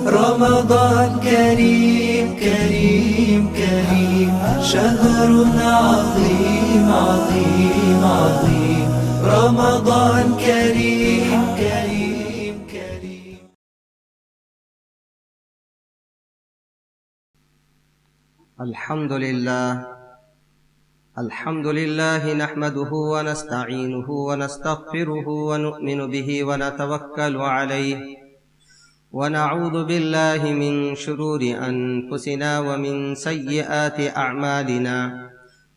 رمضان كريم كريم كريم، شهر عظيم عظيم عظيم. رمضان كريم كريم كريم. الحمد لله نحمده ونستعينه ونستغفره ونؤمن به ونتوكل عليه، ونعوذ بالله من شرور أنفسنا ومن سيئات أعمالنا.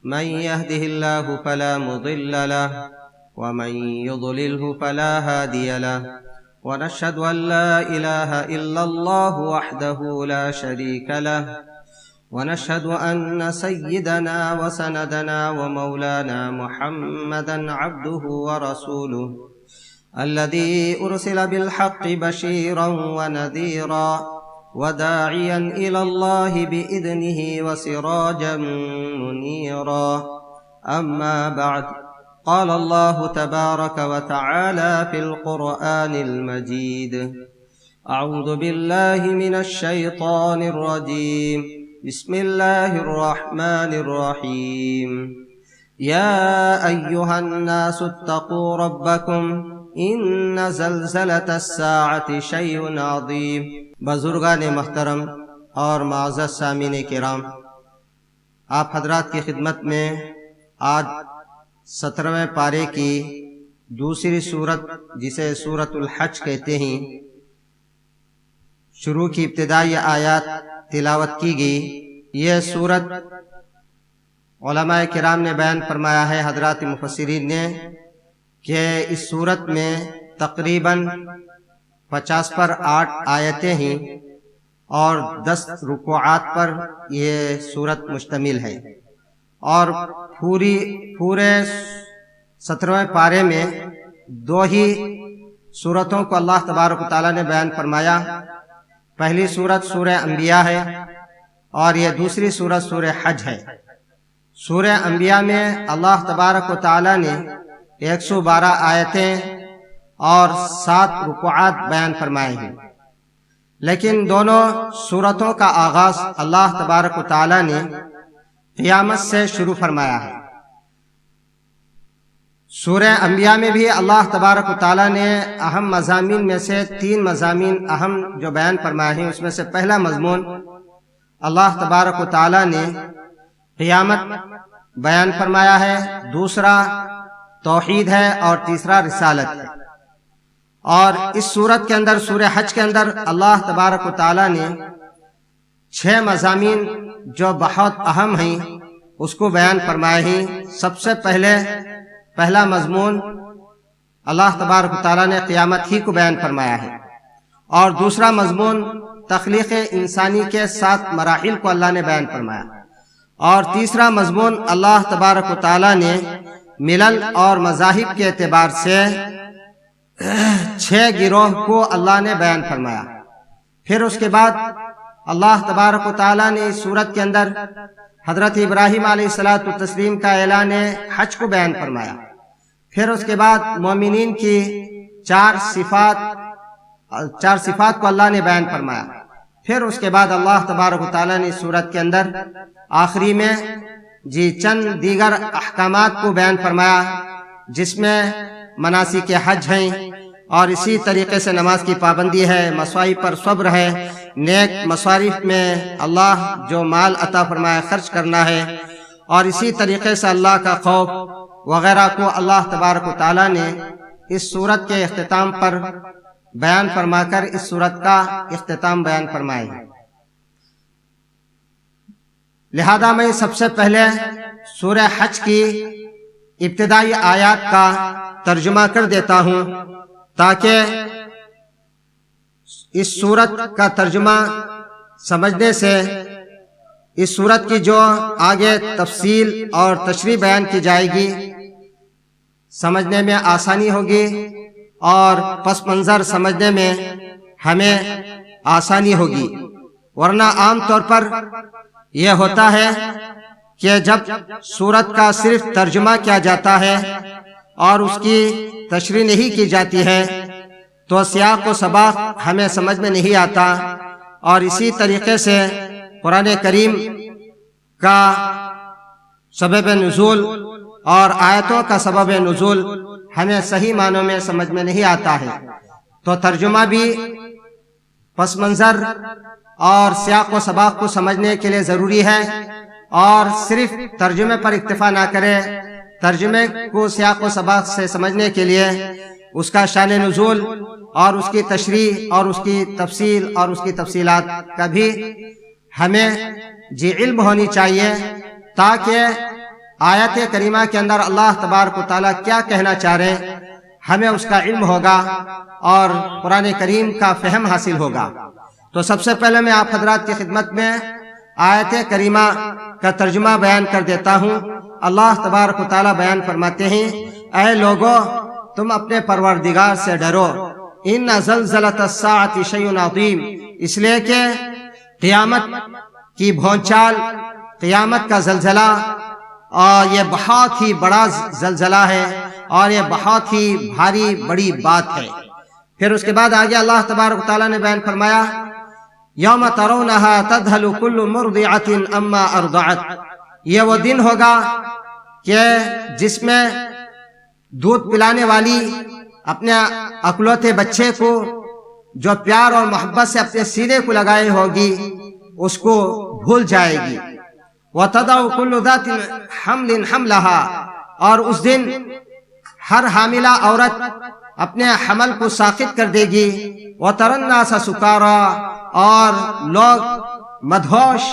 من يهده الله فلا مضل له ومن يضلله فلا هادي له، ونشهد أن لا إله إلا الله وحده لا شريك له، ونشهد أن سيدنا وسندنا ومولانا محمدا عبده ورسوله، الذي أرسل بالحق بشيرا ونذيرا وداعيا إلى الله بإذنه وسراجا منيرا. أما بعد، قال الله تبارك وتعالى في القرآن المجيد: أعوذ بالله من الشيطان الرجيم، بسم الله الرحمن الرحيم. يا أيها الناس اتقوا ربكم إن زلزلة الساعة شيء عظيم. بزرگان محترم اور معزز سامعین کرام، آپ حضرات کی خدمت میں آج 17ویں پارے کی دوسری سورت، جسے سورۃ الحج کہتے ہیں، شروع کی ابتدائی آیات تلاوت کی گئی. یہ سورت علماء کرام نے بیان فرمایا ہے، حضرات مفسرین نے، کہ اس سورت میں تقریباً 50 پر 8 آیتیں ہیں اور 10 رکوعات پر یہ سورت مشتمل ہے. اور پورے 17ویں پارے میں 2 ہی سورتوں کو اللہ تبارک و تعالیٰ نے بیان فرمایا. پہلی سورت سورہ انبیاء ہے اور یہ دوسری سورت سورہ حج ہے. سورہ انبیاء میں اللہ تبارک و تعالیٰ نے 112 آیتیں اور 7 رکوعات بیان فرمائے ہیں، لیکن دونوں سورتوں کا آغاز اللہ تبارک و تعالیٰ نے قیامت سے شروع فرمایا ہے. سورہ انبیاء میں بھی اللہ تبارک و تعالیٰ نے اہم مضامین میں سے 3 مضامین اہم جو بیان فرمائے ہیں، اس میں سے پہلا مضمون اللہ تبارک و تعالیٰ نے قیامت بیان فرمایا ہے، دوسرا توحید ہے اور تیسرا رسالت ہے. اور اس سورت کے اندر، سورہ حج کے اندر، اللہ تبارک و تعالیٰ نے 6 مضامین جو بہت اہم ہیں اس کو بیان فرمائے ہیں. سب سے پہلا مضمون اللہ تبارک و تعالیٰ نے قیامت ہی کو بیان فرمایا ہے، اور دوسرا مضمون تخلیق انسانی کے 7 مراحل کو اللہ نے بیان فرمایا، اور تیسرا مضمون اللہ تبارک و تعالیٰ نے ملل اور مذاہب کے اعتبار سے 6 گروہ کو اللہ نے بیان فرمایا. پھر اس کے بعد اللہ تبارک و تعالیٰ نے اس سورت کے اندر حضرت ابراہیم علیہ السلام کا اعلان حج کو بیان فرمایا. پھر اس کے بعد مومنین کی 4 صفات کو اللہ نے بیان فرمایا. پھر اس کے بعد اللہ تبارک و تعالیٰ نے سورت کے اندر آخری میں چند دیگر احکامات کو بیان فرمایا، جس میں مناسک حج ہیں، اور اسی طریقے سے نماز کی پابندی ہے، مصائب پر صبر ہے، نیک مصارف میں اللہ جو مال عطا فرمایا خرچ کرنا ہے، اور اسی طریقے سے اللہ کا خوف وغیرہ کو اللہ تبارک و تعالیٰ نے اس سورت کے اختتام پر بیان فرما کر اس سورت کا اختتام بیان فرمائے. لہذا میں سب سے پہلے سورہ حج کی ابتدائی آیات کا ترجمہ کر دیتا ہوں، تاکہ اس سورت کا ترجمہ سمجھنے سے اس سورت کی جو آگے تفصیل اور تشریح بیان کی جائے گی سمجھنے میں آسانی ہوگی، اور پس منظر سمجھنے میں ہمیں آسانی ہوگی. ورنہ عام طور پر یہ ہوتا ہے کہ جب سورت کا صرف ترجمہ کیا جاتا ہے اور اس کی تشریح نہیں کی جاتی ہے تو سیاق و سباق ہمیں سمجھ میں نہیں آتا، اور اسی طریقے سے قرآن کریم کا سبب نزول اور آیتوں کا سبب نزول ہمیں صحیح معنوں میں سمجھ میں نہیں آتا ہے۔ تو ترجمہ بھی پس منظر اور سیاق و سباق کو سمجھنے کے لیے ضروری ہے، اور صرف ترجمے پر اکتفا نہ کرے، ترجمے کو سیاق و سباق سے سمجھنے کے لیے اس کا شان نزول اور اس کی تشریح اور اس کی تفصیل اور اس کی تفصیلات کا بھی ہمیں علم ہونی چاہیے، تاکہ آیت کریمہ کے اندر اللہ تبارک و تعالیٰ کیا کہنا چاہ رہے ہمیں اس کا علم ہوگا اور قرآن کریم کا فہم حاصل ہوگا۔ تو سب سے پہلے میں آپ حضرات کی خدمت میں آیت کریمہ کا ترجمہ بیان کر دیتا ہوں۔ اللہ تبارک و تعالیٰ بیان فرماتے ہیں، اے لوگو تم اپنے پروردگار سے ڈرو، ان زلزلۃ الساعۃ شیء عظیم، اس لیے کہ قیامت کی بھونچال، قیامت کا زلزلہ، اور یہ بہت ہی بڑا زلزلہ ہے اور یہ بہت ہی بھاری بڑی بات ہے۔ پھر اس کے بعد آگے اللہ تبارک و تعالیٰ نے بیان فرمایا، یوم ترونها تذہل کل مرضعۃ عما ارضعت، یہ وہ دن ہوگا کہ جس میں دودھ پلانے والی اپنے اکلوتے بچے کو جو پیار اور محبت سے اپنے سینے کو لگائے ہوگی اس کو بھول جائے گی۔ وَتَضَعُ كُلُّ ذَاتٍ حَمْلٍ حَمْلَهَا، اور اس دن ہر حاملہ عورت اپنے حمل کو ساقط کر دے گی۔ وَتَرَى النَّاسَ سُكَارَىٰ، اور لوگ مدہوش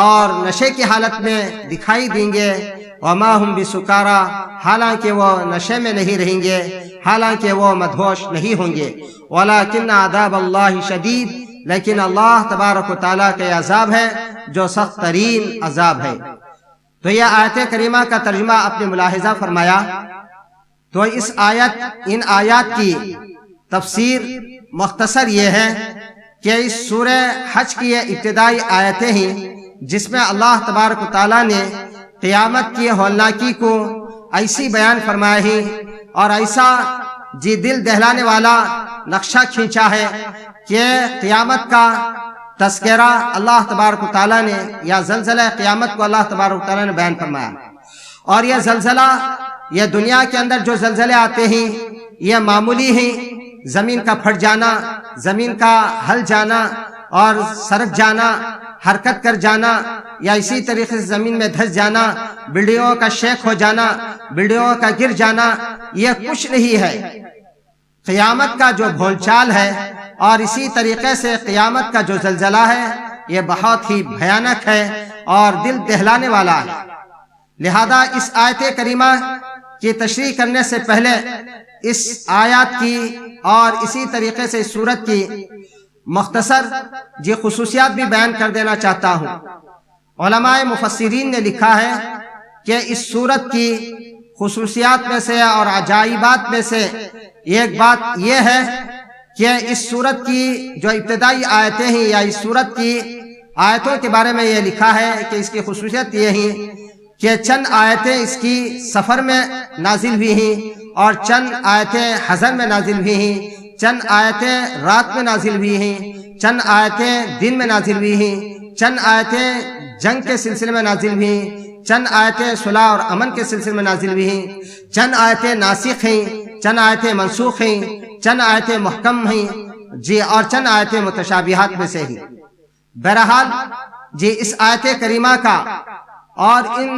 اور نشے کی حالت میں دکھائی دیں گے۔ وَمَا هُمْ بِسُكَارَىٰ، حالانکہ وہ نشے میں نہیں رہیں گے، حالانکہ وہ مدہوش نہیں ہوں گے۔ وَلَٰكِنَّ عَذَابَ اللَّهِ شَدِيدٌ، لیکن اللہ تبارک و تعالیٰ کے عذاب ہے جو سخت ترین عذاب ہے۔ تو یہ آیت کریمہ کا ترجمہ آپ نے ملاحظہ فرمایا۔ تو اس ان آیات کی تفسیر مختصر یہ ہے کہ اس سورہ حج کی یہ ابتدائی آیتیں ہیں جس میں اللہ تبارک و تعالیٰ نے قیامت کی ہولناکی کو ایسی بیان فرمایا ہے اور ایسا دل دہلانے والا نقشہ کھینچا ہے کہ قیامت کا تذکرہ اللہ تبارک و تعالیٰ نے، یا زلزلہ قیامت کو اللہ تبارک و تعالیٰ نے بیان فرمایا۔ اور یہ زلزلہ، یہ دنیا کے اندر جو زلزلے آتے ہیں یہ معمولی ہیں، زمین کا پھٹ جانا، زمین کا ہل جانا اور سرک جانا، حرکت کر جانا، یا اسی طریقے سے زمین میں دھس جانا، بلڈنگوں کا شیک ہو جانا، بلڈنگوں کا گر جانا، یہ کچھ نہیں ہے۔ قیامت کا جو بھونچال ہے اور اسی طریقے سے قیامت کا جو زلزلہ ہے یہ بہت ہی بھیانک ہے اور دل دہلانے والا ہے۔ لہذا اس آیت کریمہ کی تشریح کرنے سے پہلے اس آیات کی اور اسی طریقے سے اس سورت کی مختصر خصوصیات بھی بیان کر دینا چاہتا ہوں۔ علماء مفسرین نے لکھا ہے کہ اس سورت کی خصوصیات میں سے اور عجائبات میں سے ایک بات یہ ہے کہ اس سورت کی جو ابتدائی آیتیں ہیں یا اس سورت کی آیتوں کے بارے میں یہ لکھا ہے کہ اس کی خصوصیت یہ ہے کہ چند آیتیں اس کی سفر میں نازل ہوئی ہیں اور چند آیتیں حضر میں نازل ہوئی ہیں، چند آیتیں رات میں نازل ہوئی ہیں، چند آیتیں دن میں نازل ہوئی ہیں، چند آیتیں جنگ کے سلسلے میں نازل ہوئی ہیں، چند آیتیں صلح اور امن کے سلسلے میں نازل ہوئی ہیں، چند آیتیں ناسخ ہیں، چند آیتیں منسوخ ہیں، چند آیتیں محکم ہیں اور چند آیتیں متشابہات میں سے ہیں۔ بہرحال اس آیت کریمہ کا اور ان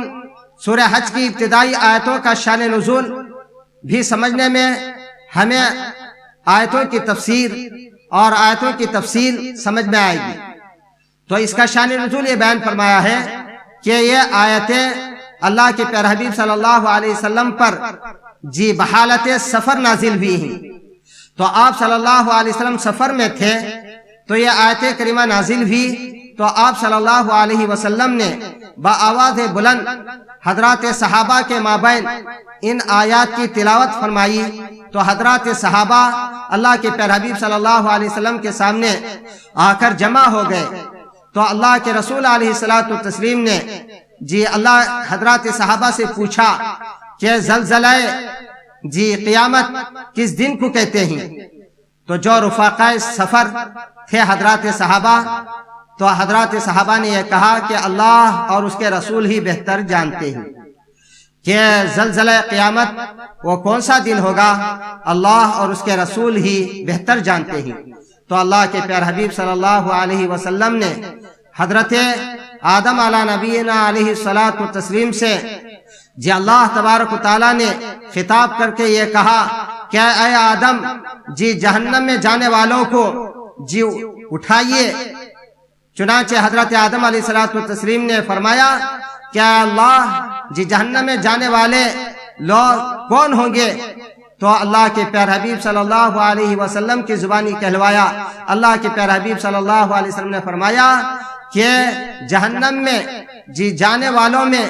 سورہ حج کی ابتدائی آیتوں کا شان نزول بھی سمجھنے میں ہمیں آیتوں کی تفسیر اور آیتوں کی تفصیل سمجھ میں آئے گی۔ تو اس کا شان نزول یہ بیان فرمایا ہے کہ یہ آیتیں اللہ کے پیارے حبیب صلی اللہ علیہ وسلم پر بحالت سفر نازل ہوئی ہیں۔ تو آپ صلی اللہ علیہ وسلم سفر میں تھے تو یہ آیت کریمہ نازل ہوئی، تو آپ صلی اللہ علیہ وسلم نے بآواز بلند حضرات صحابہ کے مابین ان آیات کی تلاوت فرمائی، تو حضرات صحابہ اللہ کے پیارے حبیب صلی اللہ علیہ وسلم کے سامنے آ کر جمع ہو گئے تو اللہ کے رسول علیہ الصلوۃ والتسلیم نے اللہ حضرات صحابہ سے پوچھا کہ زلزلہ قیامت کس دن کو کہتے ہیں؟ تو جو رفقائے سفر تھے حضرات صحابہ، تو حضرات صحابہ نے یہ کہا کہ اللہ اور اس کے رسول ہی بہتر جانتے ہیں کہ زلزلہ قیامت وہ کون سا دن ہوگا، اللہ اور اس کے رسول ہی بہتر جانتے ہیں۔ تو اللہ کے پیارے حبیب صلی اللہ علیہ وسلم نے حضرت آدم علی نبینا علیہ الصلوۃ والتسلیم سے اللہ تبارک و تعالیٰ نے خطاب کر کے یہ کہا کہ اے آدم جہنم میں جانے والوں کو اٹھائیے۔ چنانچہ حضرت آدم علیہ الصلوۃ والتسلیم نے فرمایا کہ اللہ جہنم میں جانے والے لوگ کون ہوں گے؟ تو اللہ کے پیارے حبیب صلی اللہ علیہ وسلم کی زبانی کہلوایا۔ اللہ کے پیارے حبیب صلی اللہ علیہ وسلم نے فرمایا کہ جہنم میں جانے والوں میں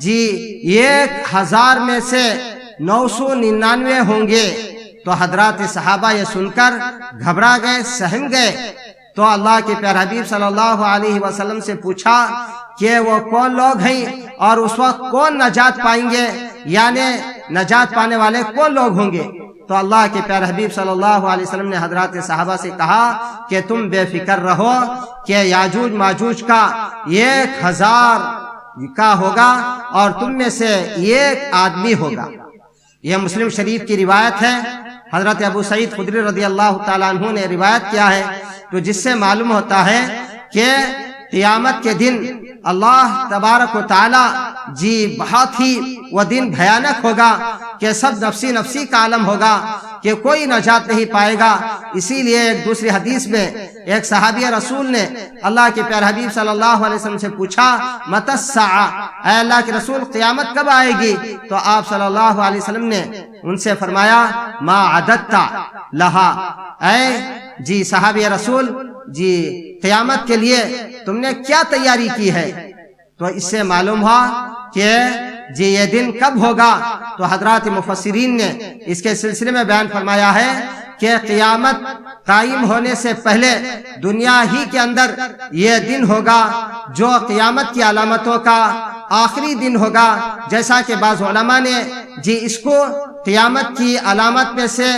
1000 میں سے 999 ہوں گے۔ تو حضرات صحابہ یہ سن کر گھبرا گئے، سہم گئے۔ تو اللہ کے پیارے حبیب صلی اللہ علیہ وسلم سے پوچھا کہ وہ کون لوگ ہیں اور اس وقت کون نجات پائیں گے، یعنی نجات پانے والے کون لوگ ہوں گے؟ تو اللہ کے پیارے حبیب صلی اللہ علیہ وسلم نے حضرات صحابہ سے کہا کہ تم بے فکر رہو کہ یاجوج ماجوج کا 1000 کا ہوگا اور تم میں سے 1 آدمی ہوگا۔ یہ مسلم شریف کی روایت ہے۔ حضرت ابو سعید خدری رضی اللہ تعالیٰ عنہ نے روایت کیا ہے، تو جس سے معلوم ہوتا ہے کہ قیامت کے دن اللہ تبارک و تعالی بہت ہی وہ دن بھیانک ہوگا کہ سب نفسی نفسی کا عالم ہوگا کہ کوئی نجات نہیں پائے گا۔ اسی لیے ایک دوسری حدیث میں ایک صحابی رسول نے اللہ کے پیارے حبیب صلی اللہ علیہ وسلم سے پوچھا متی الساعہ، اے اللہ کے رسول قیامت کب آئے گی؟ تو آپ صلی اللہ علیہ وسلم نے ان سے فرمایا ما عددت لہا، اے صحابی رسول قیامت کے لیے تم نے کیا تیاری کی ہے؟ تو اس سے معلوم ہوا کہ یہ دن کب ہوگا۔ تو حضرات مفسرین نے اس کے سلسلے میں بیان فرمایا ہے کہ قیامت قائم ہونے سے پہلے دنیا ہی کے اندر یہ دن ہوگا جو قیامت کی علامتوں کا آخری دن ہوگا، جیسا کہ بعض علماء نے اس کو قیامت کی علامت میں سے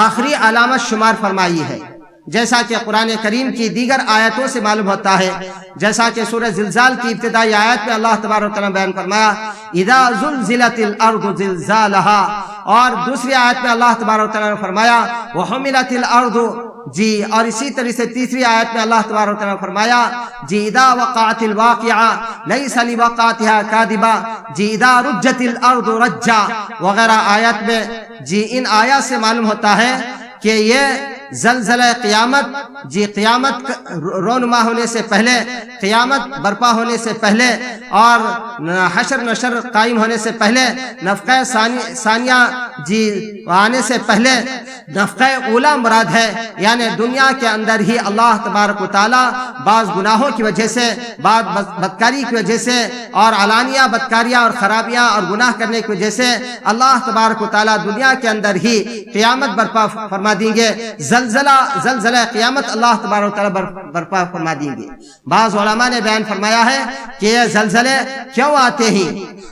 آخری علامت شمار فرمائی ہے، جیسا کہ قرآن کریم کی دیگر آیتوں سے معلوم ہوتا ہے، جیسا کہ سورہ زلزال کی ابتدائی آیت میں اللہ تبارک و تعالیٰ بیان فرمایا اذا زلزلت الارض زلزالها، اور دوسری آیت میں اللہ تبارک و تعالیٰ نے فرمایا وحملت الارض، اور اسی طرح سے تیسری آیت میں اللہ تبارک و تعالیٰ نے فرمایا اذا وقعت الواقعہ لیس لوقعتها کاذبہ، اذا رجت الارض رجا، وغیرہ آیت میں ان آیات سے معلوم ہوتا ہے کہ یہ زلزلہ قیامت قیامت رونما ہونے سے پہلے، قیامت برپا ہونے سے پہلے اور حشر نشر قائم ہونے سے پہلے، نفخہ ثانیہ آنے سے پہلے نفخہ اولا مراد ہے، یعنی دنیا کے اندر ہی اللہ تبارک و تعالی بعض گناہوں کی وجہ سے، بعض بدکاری کی وجہ سے اور علانیہ بدکاریاں اور خرابیاں اور گناہ کرنے کی وجہ سے اللہ تبارک و تعالی دنیا کے اندر ہی قیامت برپا فرما دیں گے، زلزلہ قیامت اللہ تبارک و تعالی برپا فرما دیں گے۔ بعض علماء نے بیان فرمایا ہے کہ یہ زلزلے کیوں آتے ہیں،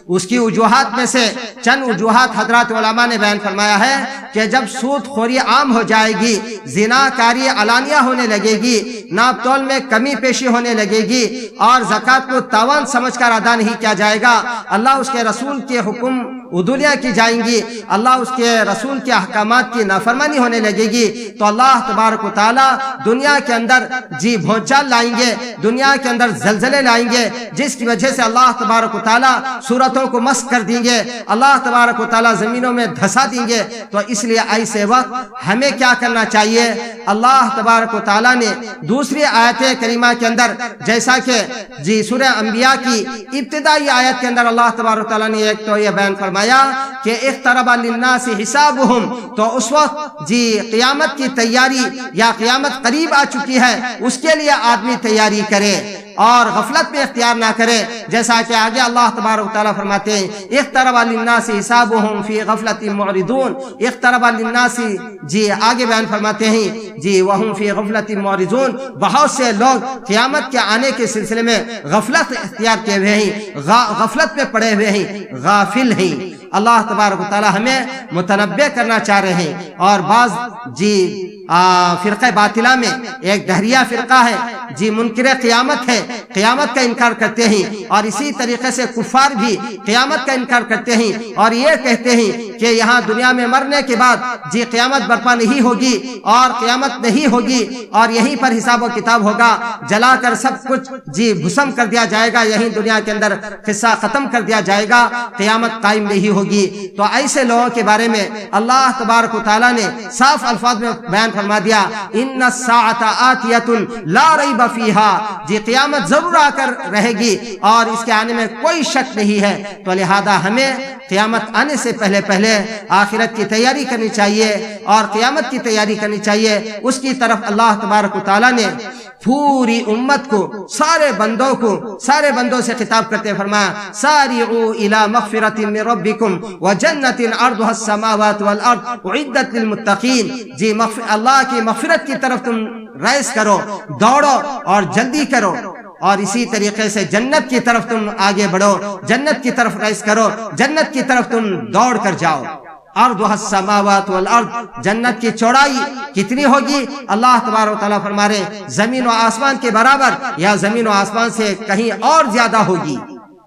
اس کی وجوہات میں سے چند وجوہات حضرات علماء نے بیان فرمایا ہے کہ جب سود خوری عام ہو جائے گی، زنا کاری علانیہ ہونے لگے گی، ناپ تول میں کمی پیشی ہونے لگے گی اور زکوٰۃ کو تاوان سمجھ کر ادا نہیں کیا جائے گا، اللہ اس کے رسول کے حکم عدولیاں کی جائیں گی، اللہ اس کے رسول کے احکامات کی نافرمانی ہونے لگے گی، تو اللہ تبارک و تعالی دنیا کے اندر بھونچال لائیں گے، دنیا کے اندر زلزلے لائیں گے، جس کی وجہ سے اللہ تبارک و تعالی صورتوں کو مسخ کر دیں گے، اللہ تبارک و تعالی زمینوں میں دھسا دیں گے۔ تو اس لیے ایسے وقت ہمیں کیا کرنا چاہیے؟ اللہ تبارک و تعالی نے دوسری آیت کریمہ کے اندر، جیسا کہ سورہ انبیاء کی ابتدائی آیت کے اندر اللہ تبارک و تعالی نے ایک تو یہ بیان فرمایا کہ اقترب للناس حسابهم، تو اس وقت قیامت کی تیاری یا قیامت قریب آ چکی ہے، اس کے لیے آدمی تیاری کرے۔ اور غفلت میں اختیار نہ کرے، جیسا کہ آگے اللہ تبارک و تعالیٰ فرماتے ہیں اقترب للناس حسابهم فی غفلت معرضون، اقترب للناس، جی آگے بیان فرماتے ہیں جی وہم فی غفلت معرضون، بہت سے لوگ قیامت کے آنے کے سلسلے میں غفلت اختیار کیے ہوئے ہیں، غفلت میں پڑے ہوئے ہیں، غافل ہیں۔ اللہ تبارک و تعالیٰ ہمیں متنبہ کرنا چاہ رہے ہیں، اور بعض جی فرقہ باطلہ میں ایک دہریہ فرقہ ہے جی منکر قیامت ہے، قیامت کا انکار کرتے ہیں، اور اسی طریقے سے کفار بھی قیامت کا انکار کرتے ہیں اور یہ کہتے ہیں کہ یہاں دنیا میں مرنے کے بعد جی قیامت برپا نہیں ہوگی اور قیامت نہیں ہوگی اور یہیں پر حساب و کتاب ہوگا، جلا کر سب کچھ جی بھسم کر دیا جائے گا، یہیں دنیا کے اندر قصہ ختم کر دیا جائے گا، قیامت قائم نہیں ہوگی۔ تو ایسے لوگوں کے بارے میں اللہ تبارک و تعالیٰ نے صاف الفاظ میں بیان فرما دیا ان الساعۃ آتیۃ لا ریب فیہا، جی قیامت ضرور آ کر رہے گی اور اس کے آنے میں کوئی شک نہیں ہے۔ تو لہذا ہمیں قیامت آنے سے پہلے آخرت کی تیاری کرنی چاہیے اور قیامت کی تیاری کرنی چاہیے، اس کی طرف اللہ تبارک و تعالیٰ نے پوری امت کو، سارے بندوں سے خطاب کرتے فرمایا سارعوا الی مغفرۃ من ربکم وجنۃ عرضها السماوات والارض اعدت للمتقین، جی اللہ کی مغفرت کی طرف تم ریس کرو، دوڑو اور جلدی کرو، اور اسی طریقے سے جنت کی طرف تم آگے بڑھو، جنت کی طرف ریس کرو، جنت کی طرف تم دوڑ کر جاؤ۔ عرضها السماوات والارض، جنت کی چوڑائی کتنی ہوگی؟ اللہ تبارک و تعالیٰ فرما رہے زمین و آسمان کے برابر یا زمین و آسمان سے کہیں اور زیادہ ہوگی۔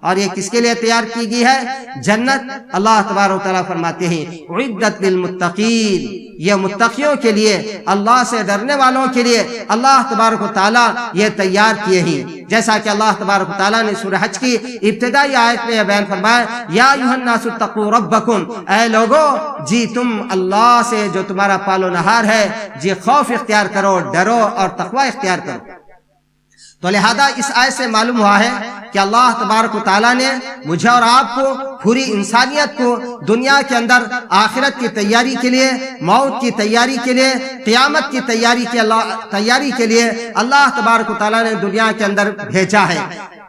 اور یہ کس کے لیے تیار کی گئی ہے؟ جنت۔ اللہ تبارک و تعالیٰ فرماتے ہیں اعدت للمتقین، یہ متقیوں کے لیے، اللہ سے ڈرنے والوں کے لیے اللہ تبارک و تعالیٰ یہ تیار کیے ہیں، جیسا کہ اللہ تبارک و تعالیٰ نے سورہ حج کی ابتدائی آیت میں یہ بیان فرمایا یا ایھا الناس اتقوا ربکم، اے لوگو جی تم اللہ سے جو تمہارا پالو نہار ہے جی خوف اختیار کرو، ڈرو اور تقوی اختیار کرو۔ تو لہذا اس آیت سے معلوم ہوا ہے کہ اللہ تبارک و تعالیٰ نے مجھے اور آپ کو، پوری انسانیت کو دنیا کے اندر آخرت کی تیاری کے لیے، موت کی تیاری کے لیے، قیامت کی تیاری کے لیے اللہ تبارک و تعالیٰ نے دنیا کے اندر بھیجا ہے۔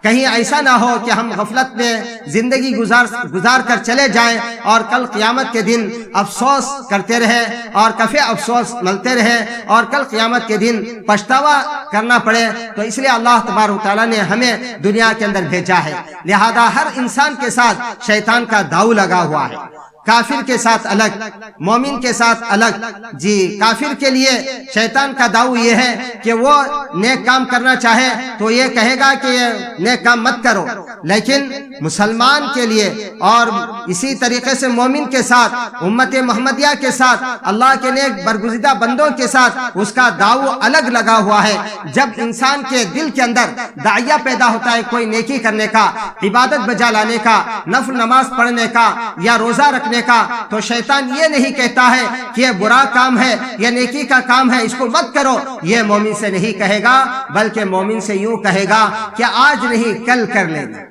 کہیں ایسا نہ ہو کہ ہم غفلت میں زندگی گزار کر چلے جائیں اور کل قیامت کے دن افسوس کرتے رہے اور کفے افسوس ملتے رہے اور کل قیامت کے دن پچھتاوا کرنا پڑے۔ تو اس لیے اللہ تبارک و تعالیٰ نے ہمیں دنیا کے اندر بھیجا ہے، لہذا ہر انسان کے ساتھ شیطان کا داؤ لگا ہوا ہے، کافر کے ساتھ الگ، مومن کے ساتھ الگ۔ جی کافر کے لیے شیطان کا داؤ یہ ہے کہ وہ نیک کام کرنا چاہے تو یہ کہے گا کہ یہ نیک کام مت کرو، لیکن مسلمان کے لیے اور اسی طریقے سے مومن کے ساتھ، امت محمدیہ کے ساتھ، اللہ کے نیک برگزیدہ بندوں کے ساتھ اس کا داؤ الگ لگا ہوا ہے۔ جب انسان کے دل کے اندر داعیہ پیدا ہوتا ہے کوئی نیکی کرنے کا، عبادت بجا لانے کا، نفل نماز پڑھنے کا یا روزہ رکھنے کا، تو شیطان یہ نہیں کہتا ہے کہ یہ برا کام ہے، یہ نیکی کا کام ہے، اس کو مت کرو، یہ مومن سے نہیں کہے گا، بلکہ مومن سے یوں کہے گا کہ آج نہیں کل کر لینا۔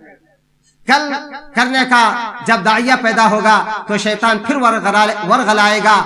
کل کرنے کا جب داعیہ پیدا ہوگا تو شیطان پھر ورغلائے گا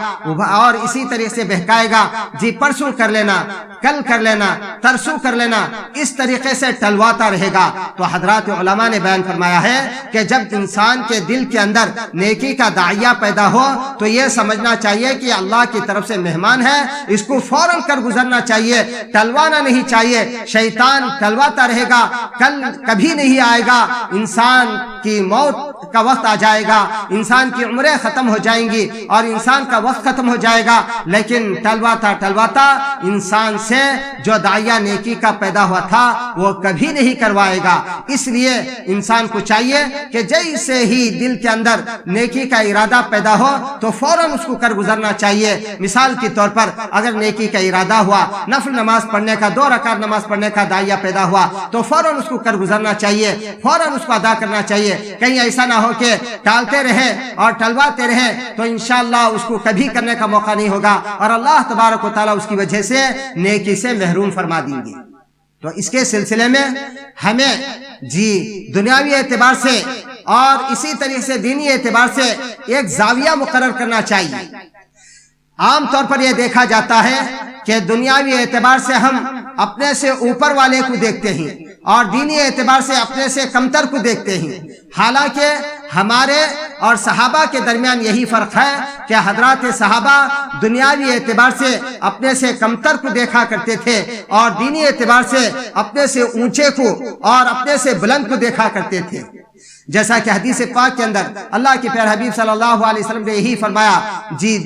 اور اسی طریقے سے بہکائے گا، جی پرسوں کر لینا، کل کر لینا، ترسوں کر لینا، اس طریقے سے ٹلواتا رہے گا۔ تو حضرات علماء نے بیان فرمایا ہے کہ جب انسان کے دل کے اندر نیکی کا داعیہ پیدا ہو تو یہ سمجھنا چاہیے کہ اللہ کی طرف سے مہمان ہے، اس کو فوراً کر گزرنا چاہیے، ٹلوانا نہیں چاہیے۔ شیطان ٹلواتا رہے گا، کل کبھی نہیں آئے گا، انسان کی موت کا وقت آ جائے گا، انسان کی عمریں ختم ہو جائیں گی اور انسان کا وقت ختم ہو جائے گا، لیکن ٹلواتا انسان سے جو داعیہ نیکی کا پیدا ہوا تھا وہ کبھی نہیں کروائے گا۔ اس لیے انسان کو چاہیے کہ جیسے ہی دل کے اندر نیکی کا ارادہ پیدا ہو تو فوراً اس کو کر گزرنا چاہیے۔ مثال کے طور پر اگر نیکی کا ارادہ ہوا، نفل نماز پڑھنے کا، 2 رکعت نماز پڑھنے کا داعیہ پیدا ہوا تو فوراً اس کو کر گزرنا چاہیے، فوراً اس کو ادا کرنا چاہیے۔ کہیں ایسا نہ ہو کہ ٹالتے رہے اور ٹلواتے رہے تو انشاءاللہ اس کو کبھی کرنے کا موقع نہیں ہوگا اور اللہ تبارک و تعالیٰ اس کی وجہ سے نیکی سے محروم فرما دیں گے۔ تو اس کے سلسلے میں ہمیں جی دنیاوی اعتبار سے اور اسی طریقے سے دینی اعتبار سے ایک زاویہ مقرر کرنا چاہیے۔ عام طور پر یہ دیکھا جاتا ہے کہ دنیاوی اعتبار سے ہم اپنے سے اوپر والے کو دیکھتے ہیں اور دینی اعتبار سے اپنے سے کمتر کو دیکھتے ہیں۔ حالانکہ ہمارے اور صحابہ کے درمیان یہی فرق ہے کہ حضرات صحابہ دنیاوی اعتبار سے اپنے سے کمتر کو دیکھا کرتے تھے اور دینی اعتبار سے اپنے سے اونچے کو اور اپنے سے بلند کو دیکھا کرتے تھے۔ جیسا کہ حدیث پاک کے اندر اللہ کے پیارے حبیب صلی اللہ علیہ وسلم نے یہی فرمایا،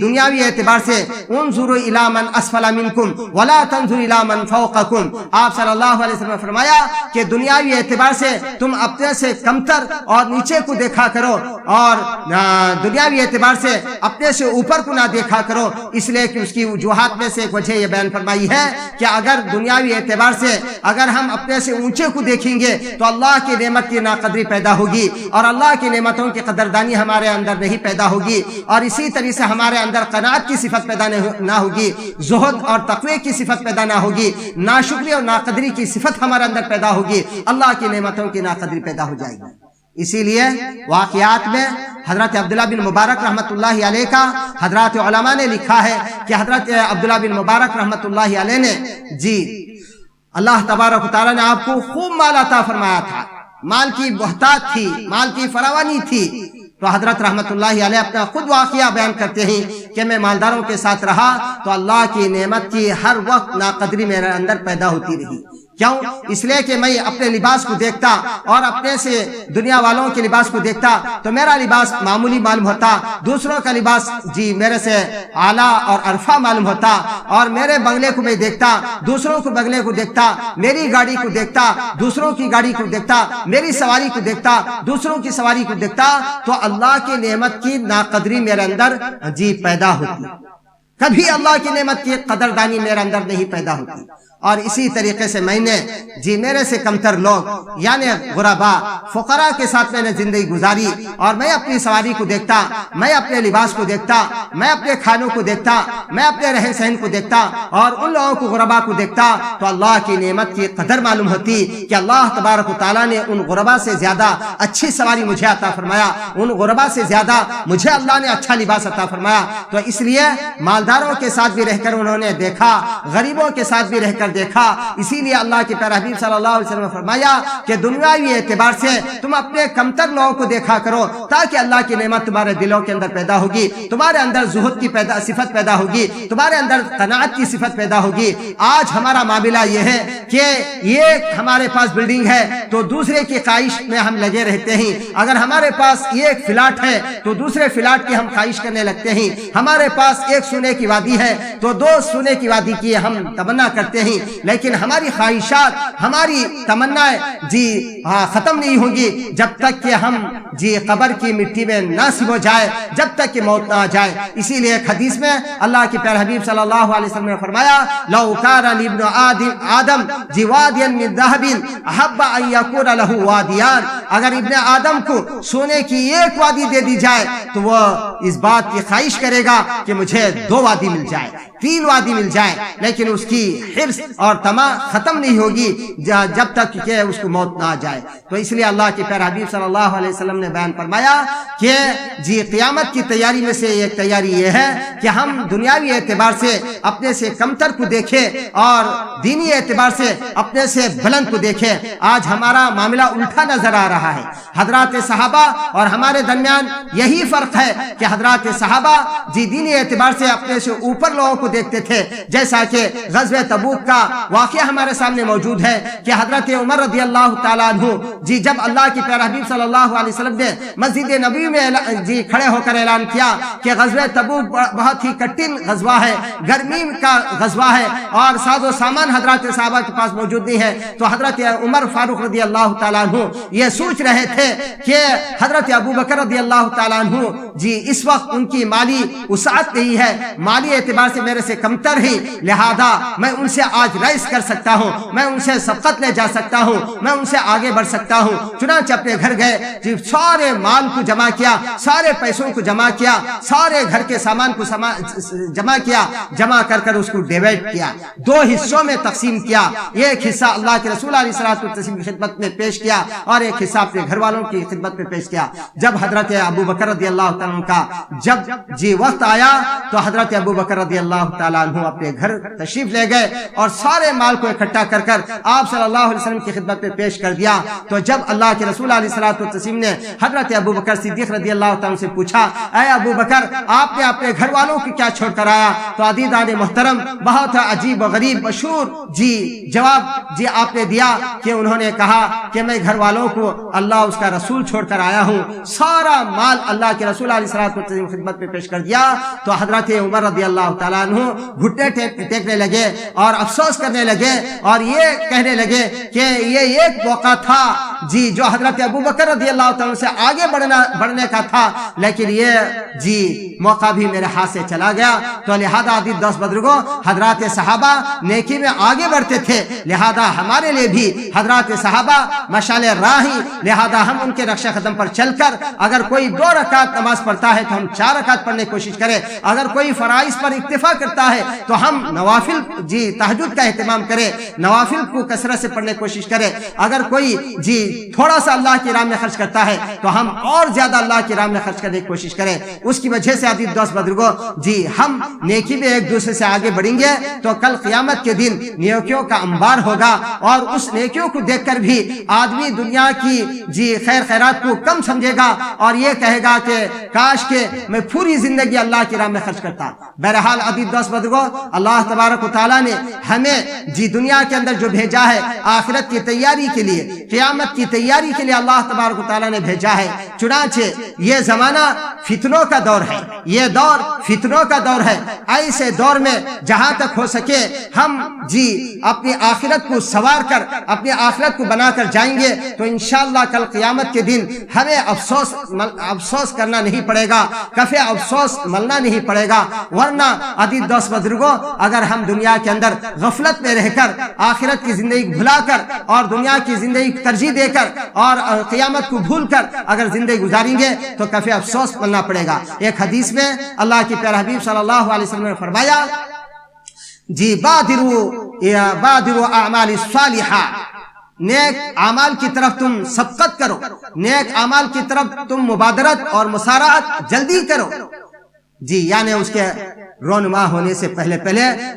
دنیاوی اعتبار سے انظروا الی من اسفل منکم ولا تنظروا الی من فوقکم۔ آپ صلی اللہ علیہ وسلم نے فرمایا کہ دنیاوی اعتبار سے تم اپنے سے کمتر اور نیچے کو دیکھا کرو اور دنیاوی اعتبار سے اپنے سے اوپر کو نہ دیکھا کرو، اس لیے کہ اس کی وجوہات میں سے ایک وجہ یہ بیان فرمائی ہے کہ اگر دنیاوی اعتبار سے اگر ہم اپنے سے اونچے کو دیکھیں گے تو اللہ کی نعمت کی ناقدری پیدا ہوگی اور اللہ کی نعمتوں کی قدردانی ہمارے اندر نہیں پیدا ہوگی، اور اسی طرح سے ہمارے اندر قناعت کی صفت پیدا نہ ہوگی، زہد اور تقوی کی صفت پیدا نہ ہوگی، ناشکری اور ناقدری کی صفت ہمارے اندر پیدا ہوگی، اللہ کی نعمتوں کی ناقدری پیدا ہو جائے گی۔ اسی لیے واقعات میں حضرت عبداللہ بن مبارک رحمۃ اللہ علیہ کا حضرات علماء نے لکھا ہے کہ حضرت عبداللہ بن مبارک رحمۃ اللہ علیہ نے اللہ تبارک و تعالیٰ نے آپ کو خوب مال عطا فرمایا تھا، مال کی بہتات تھی، مال کی فراوانی تھی، تو حضرت رحمت اللہ علیہ اپنا خود واقعہ بیان کرتے ہیں کہ میں مالداروں کے ساتھ رہا تو اللہ کی نعمت کی ہر وقت ناقدری میرے اندر پیدا ہوتی رہی۔ کیوں؟ اس لیے کہ میں اپنے لباس کو دیکھتا اور اپنے سے دنیا والوں کے لباس کو دیکھتا تو میرا لباس معمولی معلوم ہوتا، دوسروں کا لباس میرے سے اعلیٰ اور عرفہ معلوم ہوتا، اور میرے بنگلے کو میں دیکھتا، دوسروں کو بنگلے کو دیکھتا، میری گاڑی کو دیکھتا، دوسروں کی گاڑی کو دیکھتا، میری سواری کو دیکھتا، دوسروں کی سواری کو دیکھتا، تو اللہ کی نعمت کی ناقدری میرے اندر پیدا ہوتی، کبھی اللہ کی نعمت کی قدردانی میرے اندر نہیں پیدا ہوتی۔ اور اسی طریقے سے میں نے میرے سے کمتر لوگ یعنی غربا فقراء کے ساتھ میں نے زندگی گزاری، اور میں اپنی سواری کو دیکھتا، میں اپنے لباس کو دیکھتا، میں اپنے کھانوں کو دیکھتا، میں اپنے رہن سہن کو دیکھتا، اور ان لوگوں کو غربا کو دیکھتا تو اللہ کی نعمت کی قدر معلوم ہوتی کہ اللہ تبارک و تعالیٰ نے ان غربا سے زیادہ اچھی سواری مجھے عطا فرمایا، ان غربا سے زیادہ مجھے اللہ نے اچھا لباس عطا فرمایا۔ تو اس لیے مالداروں کے ساتھ بھی رہ کر انہوں نے دیکھا، غریبوں کے ساتھ بھی رہ کر دیکھا، اسی لیے اللہ کے پیارے حبیب صلی اللہ علیہ وسلم نے فرمایا کہ دنیاوی اعتبار سے تم اپنے کمتر لوگوں کو دیکھا کرو تاکہ اللہ کی نعمت تمہارے دلوں کے اندر پیدا ہوگی، تمہارے اندر زہد کی صفت پیدا ہوگی، تمہارے اندر قناعت کی صفت پیدا ہوگی۔ آج ہمارا معاملہ یہ ہے کہ یہ ہمارے پاس بلڈنگ ہے تو دوسرے کی خواہش میں ہم لگے رہتے ہیں، اگر ہمارے پاس ایک فلیٹ ہے تو دوسرے فلیٹ کی ہم خواہش کرنے لگتے ہیں، ہمارے پاس ایک سونے کی وادی ہے تو دو سونے کی وادی کی ہم تمنا کرتے ہیں، لیکن ہماری خواہشات، ہماری تمنائیں ختم نہیں ہوں گی جب تک کہ ہم قبر کی مٹی میں نہ سمو جائے، جب تک کہ موت نہ آ جائے۔ اسی لیے ایک حدیث میں اللہ کے پیارے حبیب صلی اللہ علیہ وسلم نے فرمایا لو کان لابن آدم وادیا من ذهب احب ان يكون له وادیان، اگر ابن آدم کو سونے کی ایک وادی دے دی جائے تو وہ اس بات کی خواہش کرے گا کہ مجھے دو وادی مل جائے، تین وادی مل جائے، لیکن اس کی حرص اور طمع ختم نہیں ہوگی جب تک کہ اس کو موت نہ آ جائے۔ تو اس لیے اللہ کے پیارے حبیب صلی اللہ علیہ وسلم نے بیان فرمایا کہ قیامت کی تیاری میں سے ایک تیاری یہ ہے کہ ہم دنیاوی اعتبار سے اپنے سے کمتر کو دیکھیں اور دینی اعتبار سے اپنے سے بلند کو دیکھیں۔ آج ہمارا معاملہ الٹا نظر آ رہا ہے۔ حضرات صحابہ اور ہمارے درمیان یہی فرق ہے کہ حضرات صحابہ دینی اعتبار سے اپنے سے اوپر لوگوں کو دیکھتے تھے، جیسا کہ غزوہ تبوک کا واقعہ ہمارے سامنے موجود ہے کہ حضرت عمر رضی اللہ تعالیٰ عنہ جب اللہ کی پیارے حبیب صلی اللہ علیہ وسلم نے مسجد نبوی میں کھڑے ہو کر اعلان کیا کہ غزوہ تبوک بہت ہی کٹھن غزوہ ہے، گرمی کا غزوہ ہے اور ساز و سامان حضرات صحابہ کے پاس موجود نہیں ہے، تو حضرت عمر فاروق رضی اللہ تعالیٰ عنہ یہ سوچ رہے تھے کہ حضرت ابو بکر رضی اللہ تعالیٰ عنہ اس وقت ان کی مالی وسعت نہیں ہے، مالی اعتبار سے میرے سے کمتر ہی، لہذا میں ان سے آج ریس کر سکتا ہوں، میں ان سے سبقت لے جا سکتا ہوں، میں ان سے آگے بڑھ سکتا ہوں۔ چنانچہ اپنے گھر گئے، سارے مال کو جمع کیا، سارے پیسوں کو جمع کیا، سارے گھر کے سامان کو جمع کیا، جمع کر کر اس کو ڈیوائڈ کیا، 2 حصوں میں تقسیم کیا۔ ایک حصہ اللہ کے رسول علیہ الصلوۃ والتسلیم کی خدمت میں پیش کیا اور ایک حصہ اپنے گھر والوں کی خدمت میں پیش کیا۔ جب حضرت ابو بکر رضی اللہ تعالیٰ عنہ کا جب وقت آیا تو حضرت ابو بکر رضی اللہ تعالیٰ عنہ اپنے گھر تشریف لے گئے اور سارے مال کو اکٹھا کر کر آپ صلی اللہ علیہ وسلم کی خدمت میں پیش کر دیا۔ تو جب اللہ کے رسول علیہ الصلوۃ والتسلیم نے حضرت ابو بکر صدیق رضی اللہ تعالیٰ عنہ سے پوچھا، اے ابو بکر آپ نے اپنے گھر والوں کی کیا چھوڑ کر آیا؟ تو عزیزان محترم بہت عجیب و غریب مشہور جواب آپ نے دیا کہ انہوں نے کہا کہ میں گھر والوں کو اللہ اس کا رسول چھوڑ کر آیا ہوں، سارا مال اللہ کے رسول علیہ الصلوۃ والتسلیم کی خدمت میں پیش کر دیا۔ تو حضرت عمر رضی اللہ تعالیٰ عنہ گھٹنے ٹیکنے لگے اور افسوس کرنے لگے اور یہ کہنے لگے کہ یہ ایک موقع تھا جو حضرت ابو بکر رضی اللہ تعالیٰ سے آگے بڑھنے کا تھا، لیکن یہ موقع بھی میرے ہاتھ سے چلا گیا۔ تو لہذا عزیز دوست بزرگوں، حضرات صحابہ نیکی میں آگے بڑھتے تھے، لہذا ہمارے لیے بھی حضرات صحابہ مشعل راہی، لہذا ہم ان کے رخش قدم پر چل کر اگر کوئی 2 رکعت نماز پڑھتا ہے تو ہم 4 رکعت پڑھنے کی کوشش کریں، اگر کوئی فرائض پر اکتفا کرتا ہے تو ہم نوافل تہجد کا اہتمام کریں، نوافل کو کثرت سے پڑھنے کی کوشش کریں، اگر کوئی تھوڑا سا اللہ کی راہ میں خرچ کرتا ہے تو ہم اور زیادہ اللہ کی راہ میں خرچ کرنے کی کوشش کریں۔ اس کی وجہ سے عزیز دوست بزرگوں ہم نیکی میں ایک دوسرے سے آگے بڑھیں گے تو کل قیامت کے دن نیکیوں کا انبار ہوگا، اور اس نیکیوں کو دیکھ کر بھی آدمی دنیا کی خیرات کو کم سمجھے گا اور یہ کہے گا کہ کاش کہ میں پوری زندگی اللہ کی راہ میں خرچ کرتا۔ بہرحال عزیز دوست بزرگوں، اللہ تبارک و تعالیٰ نے ہمیں دنیا کے اندر جو بھیجا ہے آخرت کی تیاری کے لیے، قیامت کی تیاری کے لیے اللہ تبارک و تعالیٰ نے بھیجا ہے۔ چنانچہ یہ زمانہ فتنوں کا دور ہے، یہ دور فتنوں کا دور ہے۔ ایسے دور میں جہاں تک ہو سکے ہم اپنی آخرت کو سوار کر اپنی آخرت کو بنا کر جائیں گے تو انشاءاللہ کل قیامت کے دن ہمیں افسوس کرنا نہیں پڑے گا، کفے افسوس ملنا نہیں پڑے گا۔ ورنہ عزیز دوست بزرگوں، اگر ہم دنیا کے اندر غفلت میں رہ کر آخرت کی زندگی بھلا کر اور دنیا کی زندگی ترجیح دے کر اور قیامت کو بھول کر اگر زندگی گزاریں گے تو کفے افسوس ملنا پڑے گا۔ ایک حدیث میں اللہ کے پیارے حبیب صلی اللہ علیہ وسلم نے فرمایا، بادروا اعمال الصالحہ، نیک اعمال کی طرف تم سبقت کرو، نیک اعمال کی طرف تم مبادرت اور مسارعت جلدی کرو، یعنی اس کے رونما ہونے سے پہلے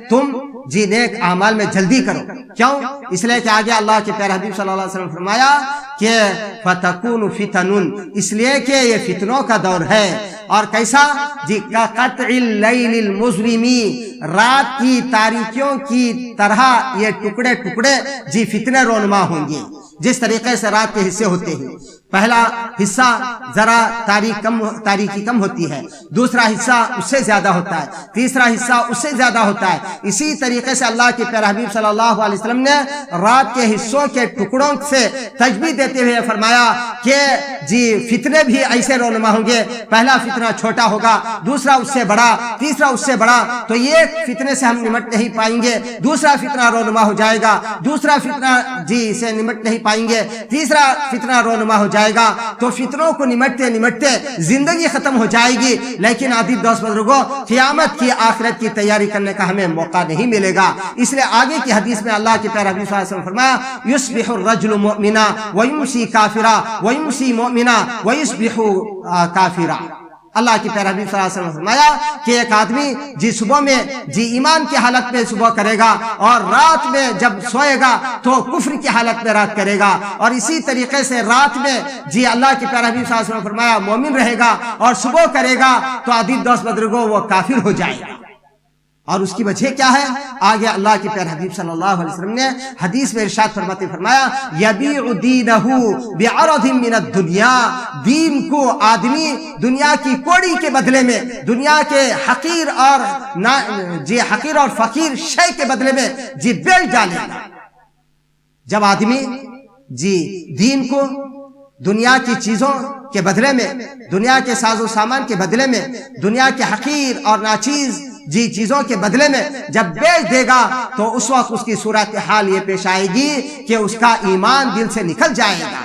تم نیک اعمال میں جلدی کرو۔ کیوں؟ اس لیے کہ آگے اللہ کے پیارے حبیب صلی اللہ علیہ وسلم فرمایا کہ فتکون فتنن، اس لیے کہ یہ فتنوں کا دور ہے۔ اور کیسا؟ قطع اللیل المظلمی، رات کی تاریکیوں کی طرح یہ ٹکڑے ٹکڑے فتنے رونما ہوں گے۔ جس طریقے سے رات کے حصے ہوتے ہیں، پہلا حصہ ذرا تاریکی کم ہوتی ہے، دوسرا حصہ اس سے زیادہ ہوتا ہے، تیسرا حصہ اس سے زیادہ ہوتا ہے۔ اسی طریقے سے اللہ کے پیارے حبیب صلی اللہ علیہ وسلم نے رات کے حصوں کے ٹکڑوں سے تشبیہ دیتے ہوئے فرمایا کہ فتنے بھی ایسے رونما ہوں گے، پہلا فتنہ چھوٹا ہوگا، دوسرا اس سے بڑا، تیسرا اس سے بڑا، تو ایک فتنے سے ہم نمٹ نہیں پائیں گے، دوسرا فتنہ رونما ہو جائے گا، دوسرا فتنہ سے نمٹ نہیں پائیں گے، تیسرا فتنہ رونما ہو جائے گا، تو فتنوں کو نمٹتے نمٹتے زندگی ختم ہو جائے گی۔ لیکن عزیز دوست بزرگوں، قیامت کی آخرت کی تیاری کرنے کا ہمیں موقع نہیں ملے گا۔ اس لیے آگے کی حدیث میں اللہ کے پیارے حبیب صلی اللہ علیہ وسلم فرمایا، یصبح الرجل مؤمنا ویمسی کافرا ویمسی مؤمنا ویصبح کافرا۔ اللہ کی پیارے حبیب صلی اللہ علیہ وسلم فرمایا کہ ایک آدمی صبح میں ایمان کی حالت میں صبح کرے گا اور رات میں جب سوئے گا تو کفر کی حالت میں رات کرے گا، اور اسی طریقے سے رات میں اللہ کے پیارے حبیب صلی اللہ علیہ وسلم فرمایا مومن رہے گا اور صبح کرے گا تو عزیز دوست بزرگوں وہ کافر ہو جائے گا۔ اور اس کی وجہ کیا ہے؟ آگے اللہ کے پیارے حبیب صلی اللہ علیہ وسلم نے حدیث میں ارشاد فرماتے فرمایا، یبیع دینہ بعرض من الدنیا، دین کو آدمی دنیا کی کوڑی کے بدلے میں، دنیا کے حقیر اور فقیر شے کے بدلے میں بیچ ڈالے گا۔ جب آدمی دین کو دنیا کی چیزوں کے بدلے میں، دنیا کے ساز و سامان کے بدلے میں، دنیا کے حقیر اور ناچیز چیزوں کے بدلے میں جب بیچ دے گا تو اس وقت اس کی صورتحال یہ پیش آئے گی کہ اس کا ایمان دل سے نکل جائے گا۔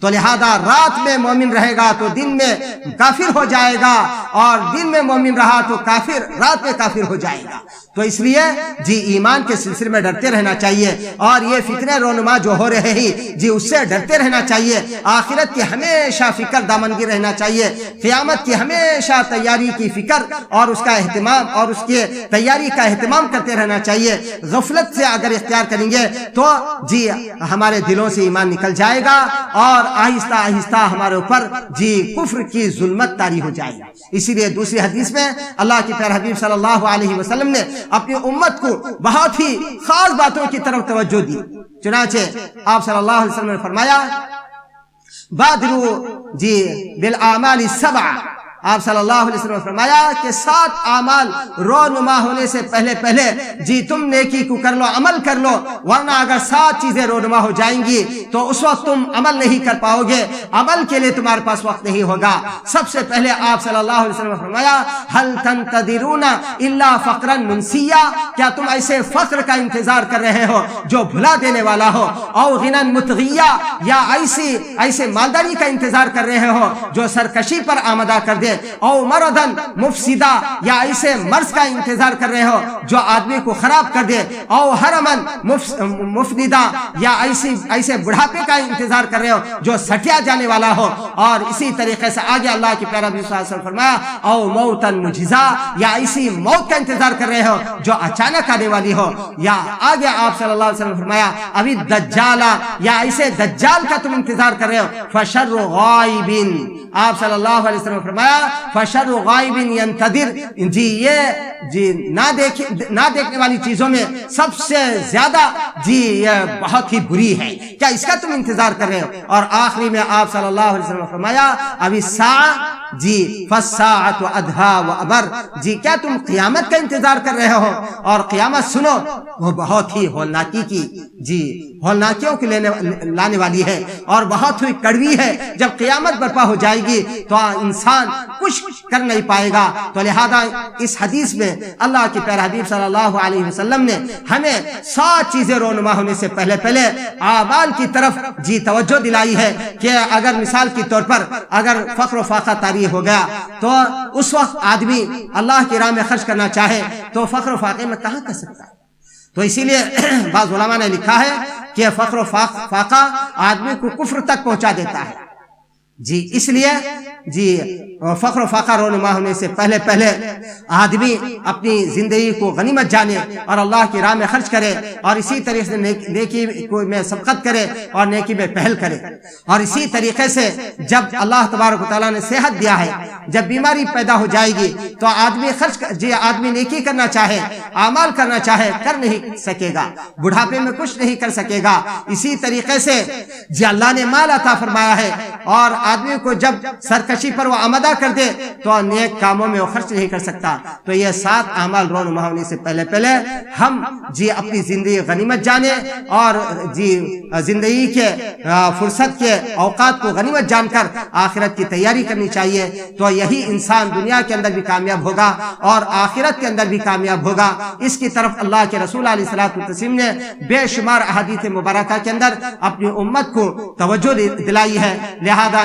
تو تو لہذا رات میں مومن رہے گا تو دن میں کافر ہو جائے گا، اور دن میں مومن رہا تو کافر رات میں کافر ہو جائے گا۔ تو اس لیے جی ایمان کے سلسلے میں ڈرتے رہنا چاہیے، اور یہ فتنے رونما جو ہو رہے ہیں جی اس سے ڈرتے رہنا چاہیے۔ آخرت کی ہمیشہ فکر دامنگیر رہنا چاہیے، قیامت کی ہمیشہ تیاری کی فکر اور اس کا اہتمام اور اس کی تیاری کا اہتمام کرتے رہنا چاہیے۔ غفلت سے اگر اختیار کریں گے تو جی ہمارے دلوں سے ایمان نکل جائے گا، اور آہستہ آہستہ ہمارے اوپر جی کفر کی ظلمت طاری ہو جائے گی۔ اسی لیے دوسری حدیث میں اللہ کے پیارے حبیب صلی اللہ علیہ وسلم نے اپنی امت کو بہت ہی خاص باتوں کی طرف توجہ دی۔ چنانچہ آپ صلی اللہ علیہ وسلم نے فرمایا بادروا جی بالاعمال السبع، آپ صلی اللہ علیہ وسلم نے فرمایا کہ 7 اعمال رونما ہونے سے پہلے جی تم نیکی کو کر لو، عمل کر لو، ورنہ اگر 7 چیزیں رونما ہو جائیں گی تو اس وقت تم عمل نہیں کر پاؤ گے، عمل کے لیے تمہارے پاس وقت نہیں ہوگا۔ سب سے پہلے آپ صلی اللہ علیہ وسلم نے فرمایا هل تنتظرون الا فقرا منسیا، کیا تم ایسے فقر کا انتظار کر رہے ہو جو بھلا دینے والا ہو، او غنا مطغیا، یا ایسے مالداری کا انتظار کر رہے ہو جو سرکشی پر آمدہ کر دے، او مرضن مفسدہ، یا ایسے مرض کا انتظار کر رہے ہو جو آدمی کو خراب کر دے، او حرمن مفندہ، یا ایسے بڑھاپے کا انتظار کر رہے ہو جو سٹیا جانے والا ہو، اور اسی طریقے سے آگے اللہ کے پیارے نبی صلی اللہ علیہ وسلم فرمایا او موتن مجزا، یا ایسی موت کا انتظار کر رہے ہو جو اچانک آنے والی ہو، یا آگے آپ صلی اللہ علیہ وسلم فرمایا ابھی دجالا، یا ایسے دجال کا تم انتظار کر رہے ہو، فشر غائب، آپ صلی اللہ علیہ وسلم فرمایا فشر غائب ینتظر، جی یہ جی نہ دیکھنے والی چیزوں میں سب سے زیادہ جی یہ بہت ہی بری ہے، کیا اس کا تم انتظار کر رہے ہو؟ اور آخری میں آپ صلی اللہ علیہ وسلم فرمایا ابھی الساعہ جی فالساعۃ ادھا و ابر، جی کیا تم قیامت کا انتظار کر رہے ہو؟ اور قیامت سنو وہ بہت ہی ہولناکی کی جی ہولناکیوں کو لانے والی ہے، اور بہت ہی کڑوی ہے۔ جب قیامت برپا ہو جائے گی تو انسان کچھ کر نہیں پائے گا۔ تو لہذا اس حدیث میں اللہ کے پیارے حبیب صلی اللہ علیہ وسلم نے ہمیں 7 چیزیں رونما ہونے سے پہلے اعمال کی طرف جی توجہ دلائی ہے کہ اگر مثال کے طور پر اگر فقر و فاقہ طاری ہو گیا تو اس وقت آدمی اللہ کی راہ میں خرچ کرنا چاہے تو فقر و فاقے میں کہاں کر سکتا ہے؟ تو اسی لیے بعض علماء نے لکھا ہے کہ فقر و فاقہ آدمی کو کفر تک پہنچا دیتا ہے۔ جی اس لیے جی فقر و فاقہ رونما ہونے سے پہلے آدمی اپنی زندگی کو غنیمت جانے اور اللہ کی راہ میں خرچ کرے، اور اسی طریقے سے نیکی میں سبقت کرے اور نیکی میں پہل کرے۔ اور اسی طریقے سے جب اللہ تبارک و تعالیٰ نے صحت دیا ہے، جب بیماری پیدا ہو جائے گی تو آدمی نیکی کرنا چاہے، اعمال کرنا چاہے، کر نہیں سکے گا، بڑھاپے میں کچھ نہیں کر سکے گا۔ اسی طریقے سے جی اللہ نے مال عطا فرمایا ہے، اور آدمی کو جب سرکشی پر وہ آمدہ کر دے تو نیک کاموں میں وہ خرچ نہیں کر سکتا۔ تو یہ 7 اعمال رونما ہونے سے پہلے ہم جی اپنی زندگی غنیمت جانے اور جی زندگی کے فرصت کے اوقات کو غنیمت جان کر آخرت کی تیاری کرنی چاہیے۔ تو یہی انسان دنیا کے اندر بھی کامیاب ہوگا اور آخرت کے اندر بھی کامیاب ہوگا۔ اس کی طرف اللہ کے رسول علیہ الصلوۃ والتسلیم نے بے شمار احادیث مبارکہ کے اندر اپنی امت کو توجہ دلائی ہے۔ لہذا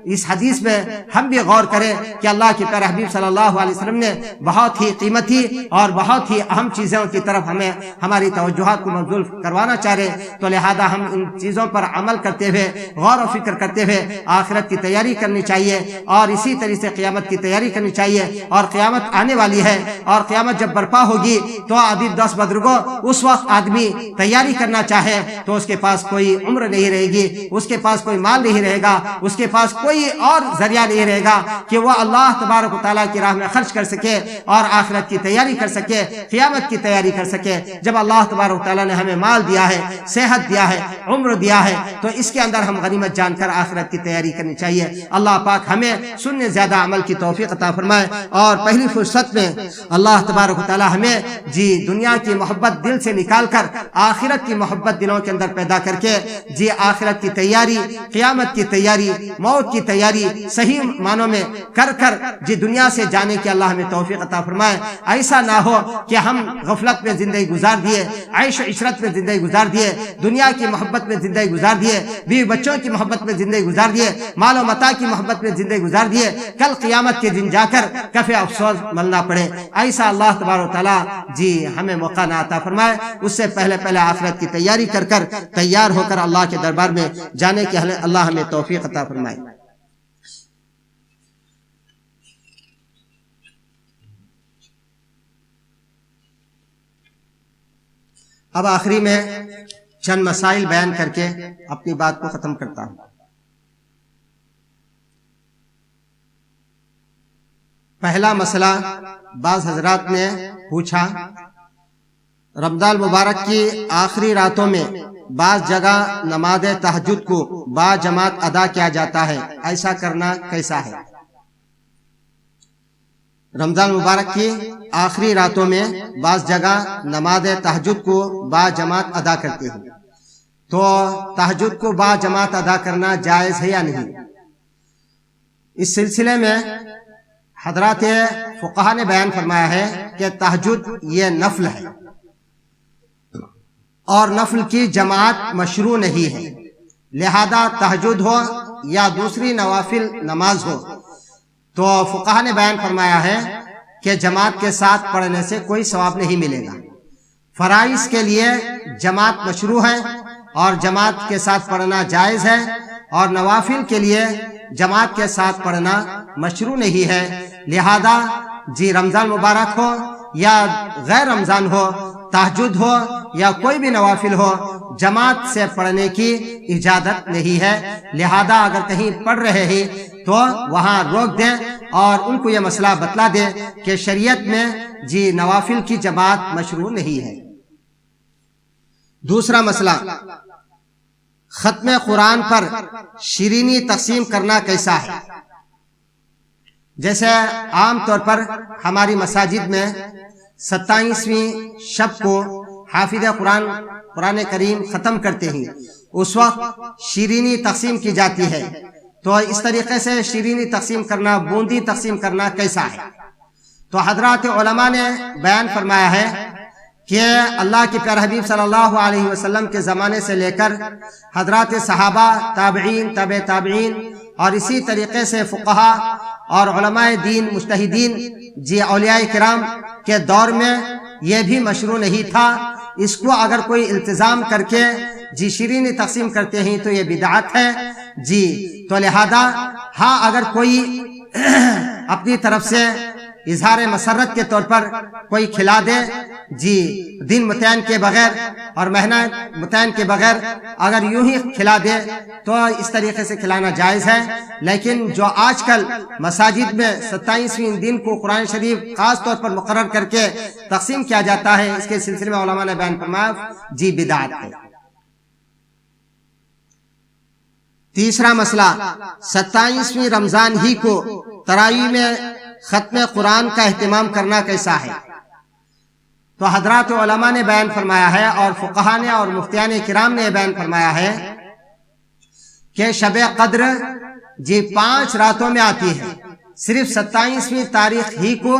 اس حدیث میں ہم بھی غور کریں کہ اللہ کے پیارے حبیب صلی اللہ علیہ وسلم نے بہت ہی قیمتی اور بہت ہی اہم چیزوں کی طرف ہمیں ہماری توجہات کو مبذول کروانا چاہ رہے، تو لہذا ہم ان چیزوں پر عمل کرتے ہوئے، غور و فکر کرتے ہوئے آخرت کی تیاری کرنی چاہیے، اور اسی طریقے سے قیامت کی تیاری کرنی چاہیے۔ اور قیامت آنے والی ہے، اور قیامت جب برپا ہوگی تو عدید 10 بدرگو اس وقت آدمی تیاری کرنا چاہے تو اس کے پاس کوئی عمر نہیں رہے گی، اس کے پاس کوئی مال نہیں رہے گا، اس کے پاس کوئی اور ذریعہ نہیں رہے گا کہ وہ اللہ تبارک و تعالیٰ کی راہ میں خرچ کر سکے اور آخرت کی تیاری کر سکے، قیامت کی تیاری کر سکے۔ جب اللہ تبارک و تعالیٰ نے ہمیں مال دیا ہے، صحت دیا ہے، عمر دیا ہے، تو اس کے اندر ہم غنیمت جان کر آخرت کی تیاری کرنی چاہیے۔ اللہ پاک ہمیں سننے زیادہ عمل کی توفیق عطا فرمائے، اور پہلی فرصت میں اللہ تبارک و تعالیٰ ہمیں جی دنیا کی محبت دل سے نکال کر آخرت کی محبت دلوں کے اندر پیدا کر کے جی آخرت کی تیاری، قیامت کی تیاری، موت کی کی تیاری صحیح معنوں میں کر جی دنیا سے جانے کی اللہ ہمیں توفیق عطا فرمائے۔ ایسا نہ ہو کہ ہم غفلت میں زندگی گزار دیے، عیش و عشرت میں زندگی گزار دیے، دنیا کی محبت میں زندگی گزار دیے، بیوی بچوں کی محبت میں زندگی گزار دیے، مال و متاع کی محبت میں زندگی گزار دیے، کل قیامت کے دن جا کر کفِ افسوس ملنا پڑے۔ ایسا اللہ تبارک و تعالیٰ جی ہمیں موقع نہ عطا فرمائے۔ اس سے پہلے آخرت کی تیاری کر تیار ہو کر اللہ کے دربار میں جانے کی اللہ ہمیں توفیق عطا فرمائے۔ اب آخری میں چند مسائل بیان کر کے اپنی بات کو ختم کرتا ہوں۔ پہلا مسئلہ بعض حضرات نے پوچھا، رمضان مبارک کی آخری راتوں میں بعض جگہ نماز تہجد کو با جماعت ادا کیا جاتا ہے، ایسا کرنا کیسا ہے؟ رمضان مبارک کی آخری راتوں میں بعض جگہ نماز تہجد کو با جماعت ادا کرتے ہیں، تو تہجد کو با جماعت ادا کرنا جائز ہے یا نہیں؟ اس سلسلے میں حضرات فقہا نے بیان فرمایا ہے کہ تہجد یہ نفل ہے اور نفل کی جماعت مشروع نہیں ہے، لہذا تہجد ہو یا دوسری نوافل نماز ہو تو فقہا نے بیان فرمایا ہے کہ جماعت کے ساتھ پڑھنے سے کوئی ثواب نہیں ملے گا۔ فرائض کے لیے جماعت مشروع ہے اور جماعت کے ساتھ پڑھنا جائز ہے، اور نوافل کے لیے جماعت کے ساتھ پڑھنا مشروع نہیں ہے، لہذا جی رمضان مبارک ہو یا غیر رمضان ہو، تہجد ہو یا کوئی بھی نوافل ہو، جماعت سے پڑھنے کی اجازت نہیں ہے، لہذا اگر کہیں پڑھ رہے ہیں تو وہاں روک دیں اور ان کو یہ مسئلہ بتلا دیں کہ شریعت میں جی نوافل کی جماعت مشروع نہیں ہے۔ دوسرا مسئلہ، ختم قرآن پر شیرینی تقسیم کرنا کیسا ہے؟ جیسے عام طور پر ہماری مساجد میں 27ویں شب کو حافظ قرآن کریم ختم کرتے ہیں، اس وقت شیرینی تقسیم کی جاتی ہے، تو اس طریقے سے شیرینی تقسیم کرنا، بوندی تقسیم کرنا کیسا ہے؟ تو حضرات علماء نے بیان فرمایا ہے کہ اللہ کے پیارے حبیب صلی اللہ علیہ وسلم کے زمانے سے لے کر حضرات صحابہ، تابعین، تابع تابعین اور اسی طریقے سے فقہا اور علماء دین مجتہدین جی اولیاء کرام کے دور میں یہ بھی مشروع نہیں تھا۔ اس کو اگر کوئی التزام کر کے جی شیرینی تقسیم کرتے ہیں تو یہ بدعت ہے جی، تو لہذا ہاں اگر کوئی اپنی طرف سے اظہار مسرت کے طور پر کوئی کھلا دے جی دن متعین کے بغیر اور مہینہ متعین کے بغیر اگر یوں ہی کھلا دے تو اس طریقے سے کھلانا جائز ہے، لیکن جو آج کل مساجد میں 27ویں دن کو قرآن شریف خاص طور پر مقرر کر کے تقسیم کیا جاتا ہے، اس کے سلسلے میں علماء نے بیان فرمایا جی بدعت ہے۔ تیسرا مسئلہ، 27ویں رمضان ہی کو تراویح میں ختم قرآن کا اہتمام کرنا کیسا ہے؟ تو حضرات علماء نے بیان فرمایا ہے اور فقہا نے اور مفتیان کرام نے بیان فرمایا ہے کہ شب قدر جی 5 راتوں میں آتی ہے، صرف 27ویں تاریخ ہی کو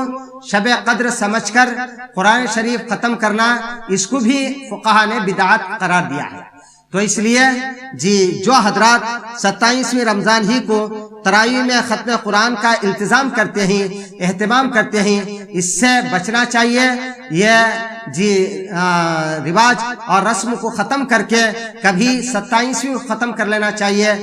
شب قدر سمجھ کر قرآن شریف ختم کرنا، اس کو بھی فقہا نے بدعت قرار دیا ہے۔ تو اس لیے جی جو حضرات 27ویں رمضان ہی کو تراویح میں ختم قرآن کا التزام کرتے ہیں، اہتمام کرتے ہیں، اس سے بچنا چاہیے۔ یہ جی رواج اور رسم کو ختم کر کے کبھی 27ویں کو ختم کر لینا چاہیے،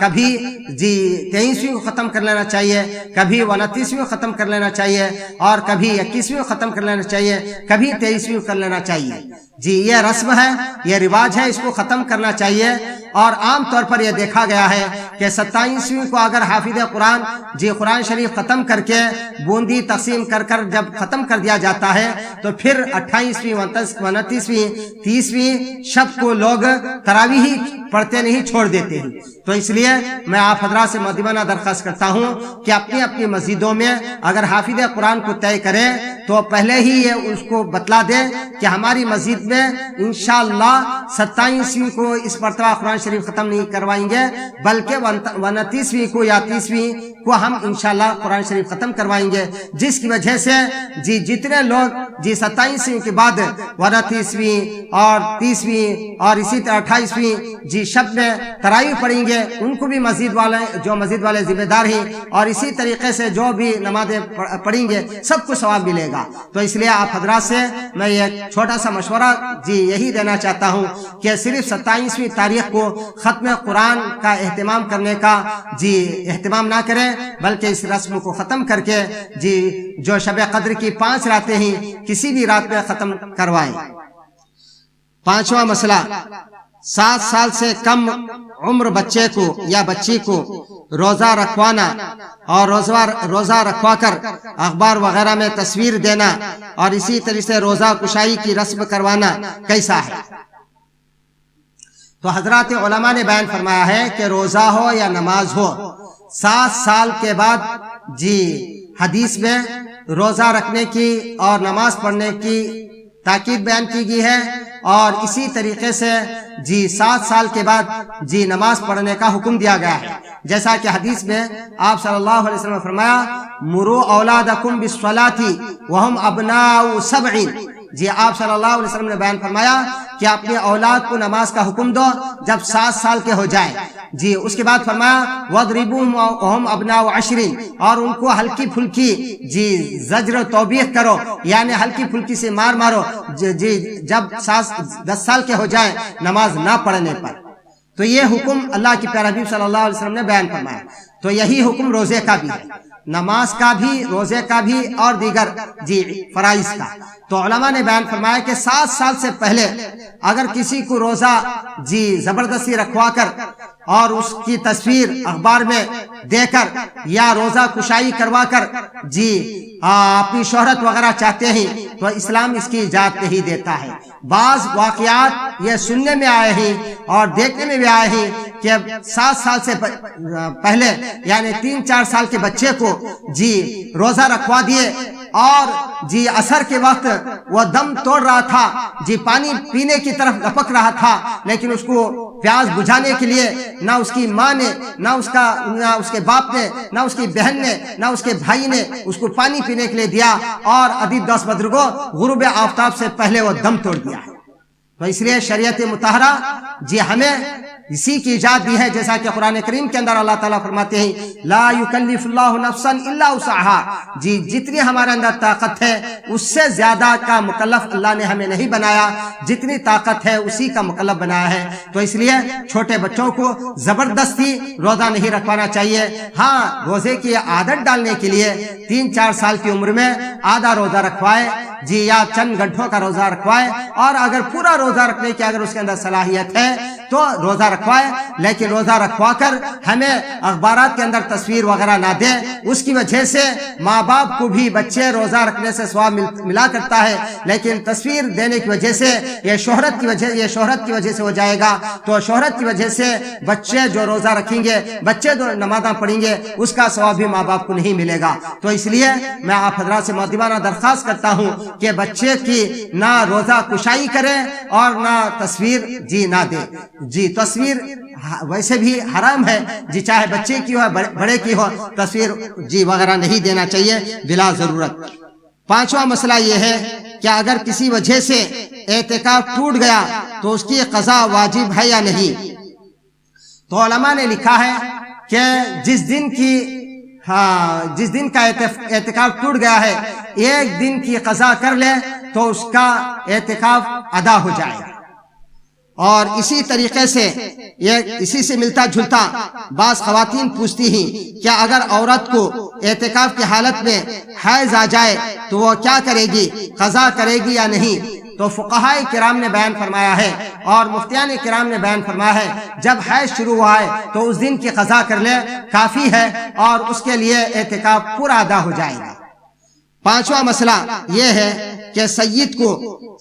کبھی جی 23ویں کو ختم کر لینا چاہیے، کبھی 29ویں کو ختم کر لینا چاہیے، اور کبھی 21ویں کو ختم کر لینا چاہیے، کبھی 23ویں کو کر لینا چاہیے۔ جی یہ رسم ہے، یہ رواج ہے، اس کو ختم کرنا چاہیے۔ اور عام طور پر یہ دیکھا گیا ہے کہ 27ویں کو اگر حافظ قرآن جی قرآن شریف ختم کر کے بوندی تقسیم کر جب ختم کر دیا جاتا ہے تو پھر 28ویں 29ویں 30ویں شب کو لوگ تراویح ہی پڑھتے نہیں، چھوڑ دیتے ہیں۔ تو اس لیے میں آپ حضرات سے مؤدبانہ درخواست کرتا ہوں کہ اپنی اپنی مسجدوں میں اگر حافظ قرآن کو طے کریں تو پہلے ہی یہ اس کو بتلا دے کہ ہماری مسجد میں انشاءاللہ 27ویں کو اس مرتبہ قرآن شریف ختم نہیں کروائیں گے، بلکہ 29ویں کو یا 30ویں کو ہم انشاءاللہ قرآن شریف ختم کروائیں گے، جس کی وجہ سے جتنے لوگ 27ویں کے بعد 29ویں اور 30ویں اور اسی طرح 28ویں شب میں تراویح پڑھیں گے، ان کو بھی مسجد والے ذمہ دار ہیں، اور اسی طریقے سے جو بھی نمازیں پڑھیں گے سب کو ثواب ملے گا۔ تو اس لیے آپ حضرات سے میں ایک چھوٹا سا مشورہ یہی دینا چاہتا ہوں کہ صرف 27ویں تاریخ کو ختم قرآن کا اہتمام کرنے کا اہتمام نہ کریں، بلکہ اس رسم کو ختم کر کے جو شب قدر کی 5 راتیں ہیں کسی بھی رات میں ختم کروائیں۔ 5واں مسئلہ، 7 سال سے کم عمر بچے کو یا بچی کو روزہ رکھوانا اور روزہ رکھوا کر اخبار وغیرہ میں تصویر دینا اور اسی طریقے سے روزہ کشائی کی رسم کروانا کیسا ہے؟ تو حضرات علماء نے بیان فرمایا ہے کہ روزہ ہو یا نماز ہو، 7 سال کے بعد حدیث میں روزہ رکھنے کی اور نماز پڑھنے کی تاکید بیان کی گئی ہے، اور اسی طریقے سے 7 سال کے بعد نماز پڑھنے کا حکم دیا گیا ہے، جیسا کہ حدیث میں آپ صلی اللہ علیہ وسلم نے فرمایا مروا اولادکم بالصلاۃ وهم ابناء 7۔ آپ صلی اللہ علیہ وسلم نے بیان فرمایا کہ اپنے اولاد کو نماز کا حکم دو جب 7 سال کے ہو جائے۔ اس کے بعد فرمایا وَاضْرِبُوهُمْ وَهُمْ أَبْنَاءُ 10، اور ان کو ہلکی پھلکی زجر و توبیخ کرو، یعنی ہلکی پھلکی سے مارو جب 10 سال کے ہو جائیں نماز نہ پڑھنے پر۔ تو یہ حکم اللہ کے پیارے حبیب صلی اللہ علیہ وسلم نے بیان فرمایا۔ تو یہی حکم روزے کا بھی ہے، نماز کا بھی، روزے کا بھی، اور دیگر فرائض کا۔ تو علماء نے بیان فرمایا کہ 7 سال سے پہلے اگر کسی کو روزہ زبردستی رکھوا کر اور اس کی تصویر اخبار میں دے کر یا روزہ کشائی کروا کر اپنی شہرت وغیرہ چاہتے ہیں تو اسلام اس کی اجازت نہیں دیتا ہے۔ بعض واقعات یہ سننے میں آئے ہیں اور دیکھنے میں بھی آئے ہیں کہ 7 سال سے پہلے یعنی 3-4 سال کے بچے کو روزہ رکھوا دیے اور عصر کے وقت وہ دم توڑ رہا تھا، پانی پینے کی طرف لپک رہا تھا، لیکن اس کو پیاس بجھانے کے لیے نہ اس کی ماں نے، نہ اس کے باپ نے، نہ اس کی بہن نے، نہ اس کے بھائی نے اس کو پانی پینے کے لیے دیا، اور ادھیب 10 بدر کو غروب آفتاب سے پہلے وہ دم توڑ دیا ہے۔ تو اس لیے شریعت مطہرہ ہمیں اسی کی اجازت دی ہے، جیسا کہ قرآن کریم کے اندر اللہ تعالیٰ فرماتے ہیں لا یکلف اللہ نفسا الا وسعها، جتنی ہمارے اندر طاقت ہے اس سے زیادہ کا مکلف اللہ نے ہمیں نہیں بنایا، جتنی طاقت ہے اسی کا مکلف بنایا ہے۔ تو اس لیے چھوٹے بچوں کو زبردستی روزہ نہیں رکھوانا چاہیے۔ ہاں، روزے کی عادت ڈالنے کے لیے 3-4 سال کی عمر میں آدھا روزہ رکھوائے یا چند گھنٹوں کا روزہ رکھوائے، اور اگر پورا روزہ رکھنے کی اگر اس کے اندر صلاحیت ہے تو روزہ رکھوائے، لیکن روزہ رکھوا کر ہمیں اخبارات کے اندر تصویر وغیرہ نہ دیں۔ اس کی وجہ سے ماں باپ کو بھی بچے روزہ رکھنے سے ثواب ملا کرتا ہے، لیکن تصویر دینے کی وجہ سے یہ شہرت کی وجہ سے ہو جائے گا۔ تو شہرت کی وجہ سے بچے جو روزہ رکھیں گے، بچے جو نمازاں پڑھیں گے، اس کا ثواب بھی ماں باپ کو نہیں ملے گا۔ تو اس لیے میں آپ حضرات سے مؤدبانہ درخواست کرتا ہوں کہ بچے کی نہ روزہ کشائی کریں اور نہ تصویر نہ دے۔ تصویر ویسے بھی حرام ہے، چاہے بچے کی ہو بڑے کی ہو، تصویر وغیرہ نہیں دینا چاہیے بلا ضرورت۔ 5واں مسئلہ یہ ہے کہ اگر کسی وجہ سے اعتکاف ٹوٹ گیا تو اس کی قضا واجب ہے یا نہیں؟ تو علماء نے لکھا ہے کہ جس دن کا اعتکاف ٹوٹ گیا ہے، 1 دن کی قضا کر لے تو اس کا اعتکاف ادا ہو جائے گا۔ اور اسی طریقے سے اسی سے ملتا جلتا بعض خواتین پوچھتی ہیں کہ اگر عورت کو اعتکاف کی حالت میں حیض آ جائے تو وہ کیا کرے گی، قضا کرے گی یا نہیں؟ تو فقہاء کرام نے بیان فرمایا ہے اور مفتیان کرام نے بیان فرمایا ہے جب حیض شروع ہوا ہے تو اس دن کی قضا کر لے کافی ہے اور اس کے لیے اعتکاف پورا ادا ہو جائے گا۔ 5واں مسئلہ یہ ہے کہ سید کو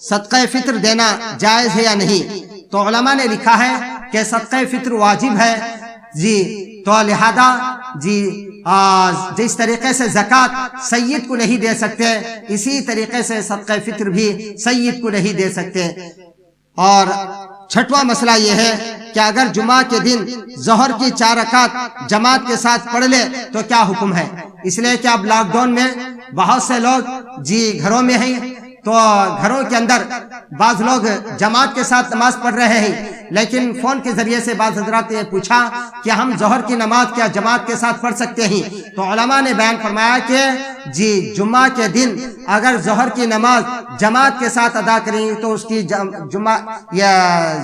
صدقہ فطر دینا جائز ہے یا نہیں؟ تو علماء نے لکھا ہے کہ صدقہ فطر واجب ہے جی تو لہذا جی جس طریقے سے زکوٰۃ سید کو نہیں دے سکتے، اسی طریقے سے صدقہ فطر بھی سید کو نہیں دے سکتے۔ اور چھٹواں مسئلہ یہ ہے کہ اگر جمعہ کے دن ظہر کی 4 رکعت جماعت کے ساتھ پڑھ لے تو کیا حکم ہے؟ اس لیے کہ اب لاک ڈاؤن میں بہت سے لوگ جی گھروں میں ہیں، تو گھروں کے اندر بعض لوگ جماعت کے ساتھ نماز پڑھ رہے ہیں، لیکن فون کے ذریعے سے بعض حضرات نے پوچھا کہ ہم ظہر کی نماز کیا جماعت کے ساتھ پڑھ سکتے ہیں؟ تو علماء نے بیان فرمایا کہ جی جمعہ کے دن اگر ظہر کی نماز جماعت کے ساتھ ادا کریں تو اس کی جمعہ یا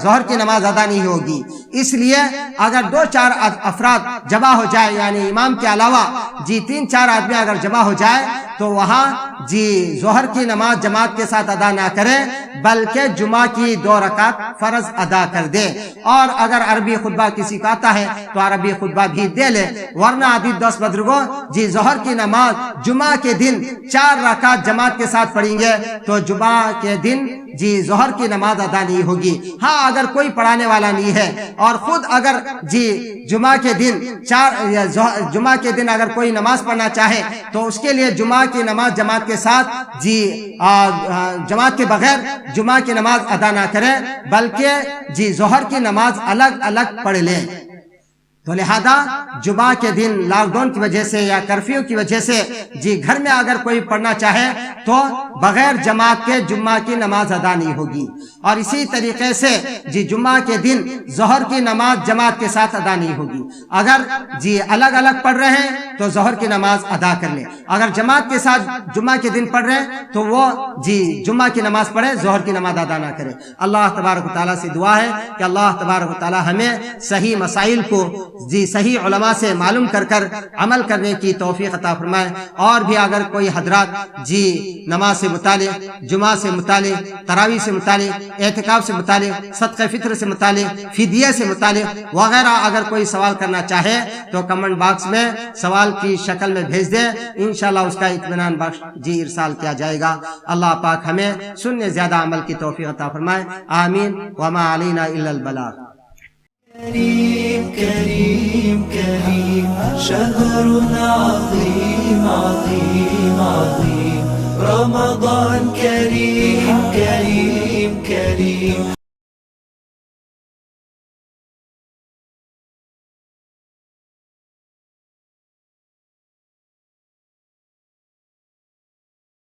ظہر کی نماز ادا نہیں ہوگی۔ اس لیے اگر 2-4 افراد جمع ہو جائے، یعنی امام کے علاوہ جی 3-4 آدمی اگر جمع ہو جائے تو وہاں جی ظہر کی نماز جماعت کے ساتھ ادا نہ کرے بلکہ جمعہ کی 2 رکعت فرض ادا کر دے۔ اور اگر عربی خطبہ کسی کا آتا ہے تو عربی خطبہ بھی دے لے، ورنہ عدید دوست بزرگوں جی ظہر کی نماز جمعہ کے دن 4 رکعت جماعت کے ساتھ پڑھیں گے تو جمعہ کے دن جی ظہر کی نماز ادا نہیں ہوگی۔ ہاں اگر کوئی پڑھانے والا نہیں ہے اور خود اگر جی جمعہ کے دن اگر کوئی نماز پڑھنا چاہے تو اس کے لیے جمعہ کی نماز جماعت کے ساتھ جی جماعت کے بغیر جمعہ کی نماز ادا نہ کرے بلکہ جی ظہر کی نماز الگ الگ پڑھ لے۔ تو لہذا جمعہ کے دن لاک ڈاؤن کی وجہ سے یا کرفیو کی وجہ سے جی گھر میں اگر کوئی پڑھنا چاہے تو بغیر جماعت کے جمعہ کی نماز ادا نہیں ہوگی۔ اور اسی طریقے سے جی جمعہ کے دن ظہر کی نماز جماعت کے ساتھ ادا نہیں ہوگی۔ اگر جی الگ الگ پڑھ رہے ہیں تو ظہر کی نماز ادا کر لیں، اگر جماعت کے ساتھ جمعہ کے دن پڑھ رہے ہیں تو وہ جی جمعہ کی نماز پڑھے، ظہر کی نماز ادا نہ کرے۔ اللہ تبارک و تعالیٰ سے دعا ہے کہ اللہ تبارک و تعالیٰ ہمیں صحیح مسائل کو جی صحیح علماء سے معلوم کر عمل کرنے کی توفیق عطا فرمائے۔ اور بھی اگر کوئی حضرات جی نماز سے متعلق، جمعہ سے متعلق، تراویح سے متعلق، اعتکاف سے متعلق، صدقہ فطر سے متعلق، فدیہ سے متعلق وغیرہ اگر کوئی سوال کرنا چاہے تو کمنٹ باکس میں سوال کی شکل میں بھیج دیں، انشاءاللہ اس کا اطمینان بخش جی ارسال کیا جائے گا۔ اللہ پاک ہمیں سننے زیادہ عمل کی توفیق عطا فرمائے، آمین۔ وما علینا الا البلاغ۔ كريم كريم كريم شهر عظيم عظيم عظيم رمضان كريم كريم كريم